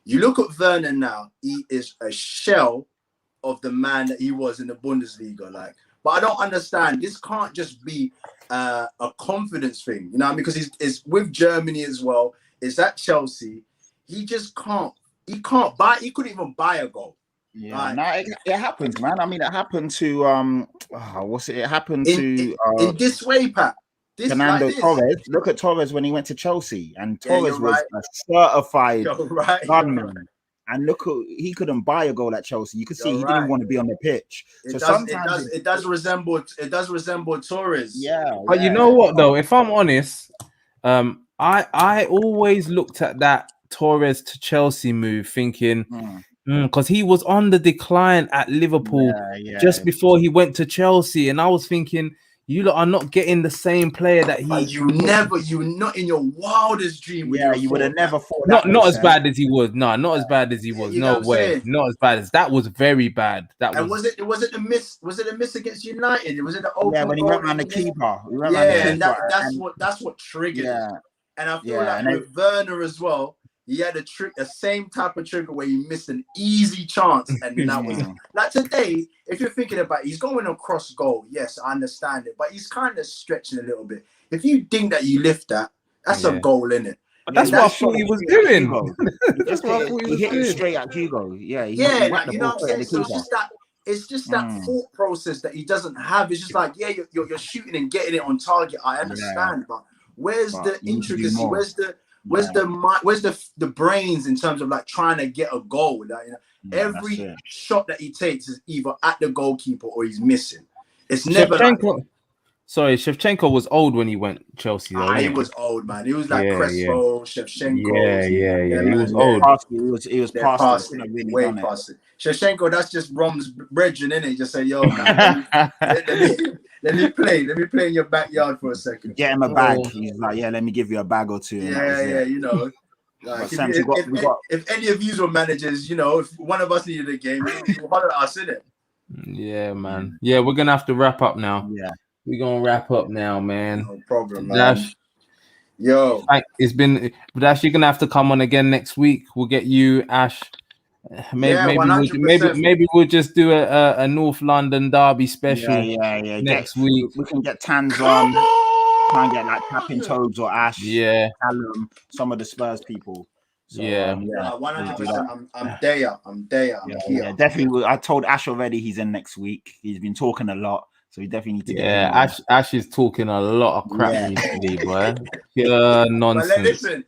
You look at Werner now, he is a shell of the man that he was in the Bundesliga. Like, but I don't understand. This can't just be a confidence thing, because he's with Germany as well. It's at Chelsea. He just can't. He couldn't even buy a goal. Yeah, it happens, man. I mean, it happened to It happened in this way, Pat. Fernando Torres. Look at Torres when he went to Chelsea, and Torres was a certified gunman. And look, he couldn't buy a goal at Chelsea. You could see he didn't want to be on the pitch. It does resemble Torres. Yeah. But you know what though? If I'm honest, I always looked at that Torres to Chelsea move thinking, because he was on the decline at Liverpool just before he went to Chelsea, and I was thinking, you lot are not getting the same player that he. You were not in your wildest dream. You would have never thought. Not as bad as he was. No, not as bad as he was. No way. Not as bad as that. Was very bad. Was it the miss? Was it a miss against United? Was it the open? Yeah, when he went around the keeper. That's what triggered it. And I feel like with Werner as well, he had the same type of trigger where he missed an easy chance, and that was like today. If you're thinking about it, he's going across goal. Yes, I understand it, but he's kind of stretching a little bit. If you think that you lift that's a goal, in it. But that's what I thought he was doing. That's what I thought he hit straight at Hugo. Yeah, you know what I'm saying. So it's just that thought process that he doesn't have. It's just like, you're shooting and getting it on target. I understand, but where's the intricacy? Where's the brains in terms of like trying to get a goal? Like, every shot that he takes is either at the goalkeeper or he's missing. It's never. Shevchenko was old when he went Chelsea. He was old, man. He was like Crespo, Shevchenko. He was old. He was past it. Way past it. Shevchenko, that's just Rom's brethren, innit? Just say, yo, man, let me play in your backyard for a second. Get him a bag. He's like, let me give you a bag or two. Like, if any of you were managers, if one of us needed a game, you holler at us, innit? Yeah, man. Yeah, we're gonna have to wrap up now. Yeah, we're gonna wrap up now, man. No problem, man. Dash, yo, it's been Dash. You're gonna have to come on again next week. We'll get you, Ash, Maybe Yeah, maybe 100%. maybe we'll just do a North London derby special Yeah. next week. We can get Tans Come on. Try and get like on! Tapping Toads or Ash, Yeah, Callum, some of the Spurs people. So yeah. Yeah, we'll do that. 100%. I'm there. I'm here. Yeah, definitely. I told Ash already he's in next week. He's been talking a lot, so we definitely need to get him on. Ash is talking a lot of crap Yeah. recently, boy. Pure But nonsense. listen,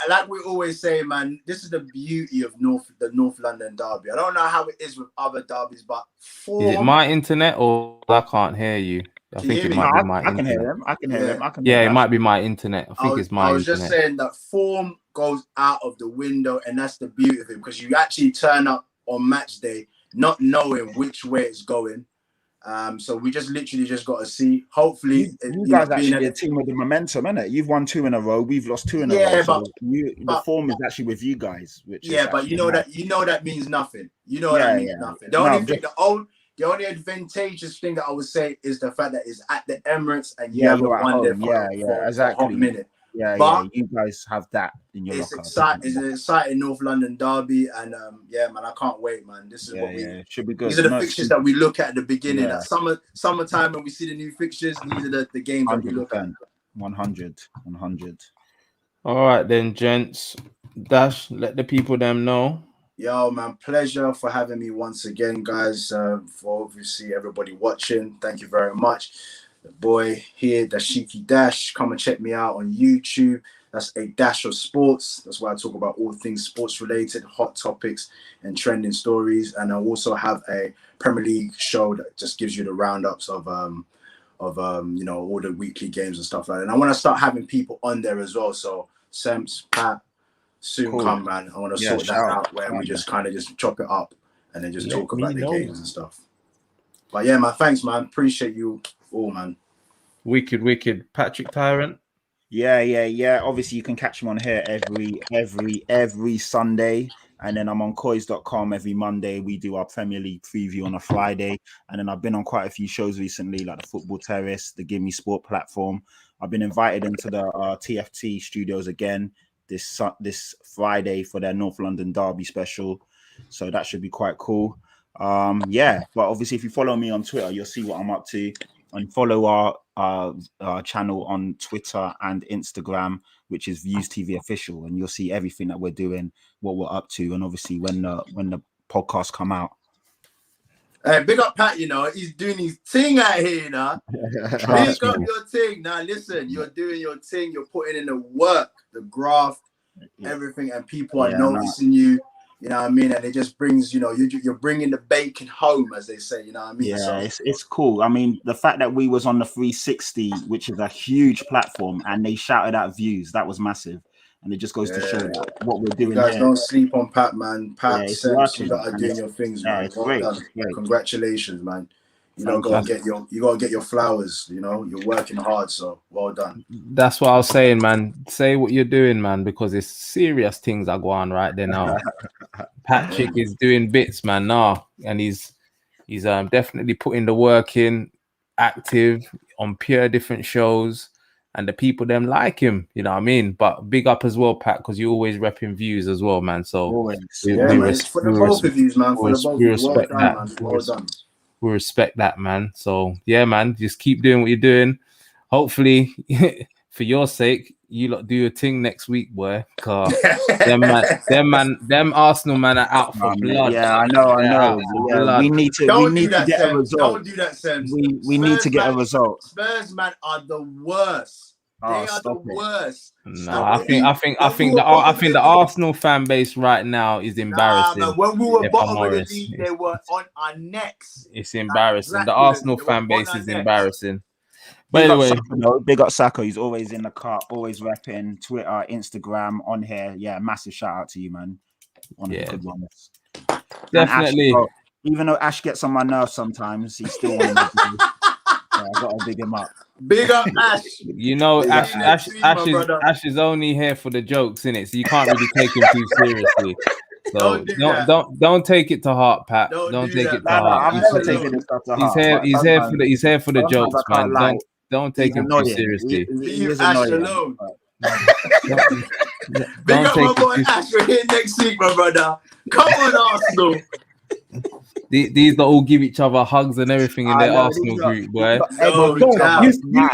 like we always say, man, this is the beauty of the North London derby. I don't know how it is with other derbies, but Is it my internet or I can't hear you? I Can you think hear it me? might be my I can internet. hear him. I can hear him. I can Yeah, hear it might be my internet. I think it's my I was internet. just saying that form goes out of the window, and that's the beauty of it, because you actually turn up on match day not knowing which way it's going. So we just literally just got to see. Hopefully, you guys actually a team with the momentum, isn't it? You've won 2 in a row. We've lost 2 in a row. So the form is actually with you guys, which is but you know that means nothing. You know that means nothing. The only advantageous thing that I would say is the fact that it's at the Emirates and you haven't won there for a hot minute. But you guys have that in your locker. It's an exciting North London derby, and man, I can't wait, man. This is should be good. These are the fixtures that we look at the beginning. At summertime when we see the new fixtures, these are the games that we look at. 100. All right then, gents. Dash, let the people them know. Yo, man, pleasure for having me once again, guys. For obviously everybody watching, thank you very much. The boy here, Dashiki Dash. Come and check me out on YouTube. That's a dash of sports. That's why I talk about all things sports related, hot topics, and trending stories. And I also have a Premier League show that just gives you the roundups of all the weekly games and stuff like that. And I want to start having people on there as well. So Semps, Pat, soon come, man. I want to sort that out where we just kind of just chop it up and then just talk about the games and stuff. But yeah, man, thanks, man. Appreciate you all, man. Wicked. Patrick Tyrant. Yeah. Obviously, you can catch him on here every Sunday. And then I'm on coys.com every Monday. We do our Premier League preview on a Friday. And then I've been on quite a few shows recently, like the Football Terrace, the Give Me Sport platform. I've been invited into the TFT studios again this Friday for their North London Derby special. So that should be quite cool. But obviously, if you follow me on Twitter, you'll see what I'm up to. And follow our channel on Twitter and Instagram, which is Views TV Official, and you'll see everything that we're doing, what we're up to, and obviously when the podcasts come out. Hey, big up Pat, he's doing his thing out here, Big up your thing. Now listen, you're doing your thing, you're putting in the work, the graft, everything, and people are noticing you. You know what I mean? And it just brings, you're bringing the bacon home, as they say, you know what I mean? Yeah, so it's cool. I mean, the fact that we was on the 360, which is a huge platform, and they shouted out views, that was massive. And it just goes to show that what we're doing. You guys here. Don't sleep on Pat, man. Pat, you are doing your things, man. It's great. Congratulations, man. You gotta get your flowers. You're working hard, so well done. That's what I was saying, man. Say what you're doing, man, because it's serious things are going on right there now. Patrick is doing bits, man, and he's definitely putting the work in, active on pure different shows, and the people them like him. You know what I mean? But big up as well, Pat, because you always repping Views as well, man. So it's for the both of you, man. For the both of you, well done, man. Well done. We respect that, man. So yeah, man, just keep doing what you're doing. Hopefully, for your sake, you lot do your thing next week, boy. Cause them Arsenal man are out for blood. Yeah, I know. Yeah, we need to get a result. Don't do that, Sam. We need to get a result. Spurs man are the worst. They are the worst. No, I think the Arsenal fan base right now is embarrassing. Man, when we were bottom of the league, they were on our necks. It's embarrassing. The Arsenal fan base is embarrassing. But anyway, big up Sacco. He's always in the car, always repping Twitter, Instagram, on here. Yeah, massive shout out to you, man. One of the good ones. Definitely. Ash, even though Ash gets on my nerves sometimes, he's still one of my I gotta big him up. Big up Ash. Ash is only here for the jokes, innit? So you can't really take him too seriously. So don't take it to heart, Pat. Don't take it to heart. I'm never taking this stuff to heart. He's here for the jokes, man. Don't take him too seriously. Leave Ash alone. Big up my boy Ash. We're here next week, my brother. Come on, Arsenal. These that all give each other hugs and everything in their Arsenal group, boy.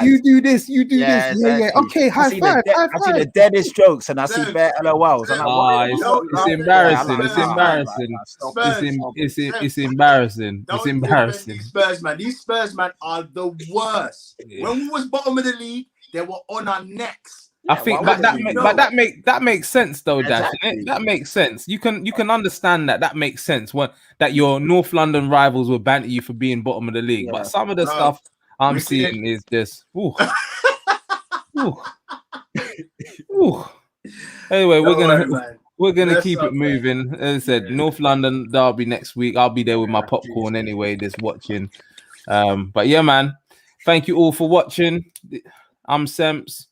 You do this, you do this. Yeah. Okay, high five. I see the deadest jokes and I see bare LOLs. I'm like, it's embarrassing. It's embarrassing. It's embarrassing. It's embarrassing. These Spurs, man, are the worst. Yeah. When we was bottom of the league, they were on our necks. I think, but that makes sense though, Dash. Innit? That makes sense. You can understand that. That makes sense. That your North London rivals will banter you for being bottom of the league, but some of the stuff I'm seeing is just. Ooh. Anyway, we're gonna keep it moving. As I said, North London derby next week. I'll be there with my popcorn anyway, just watching. But yeah, man. Thank you all for watching. I'm Semps.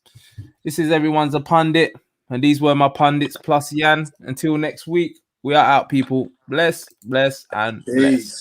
This is Everyone's a Pundit, and these were my pundits plus Yan. Until next week, we are out, people. Bless, and bless.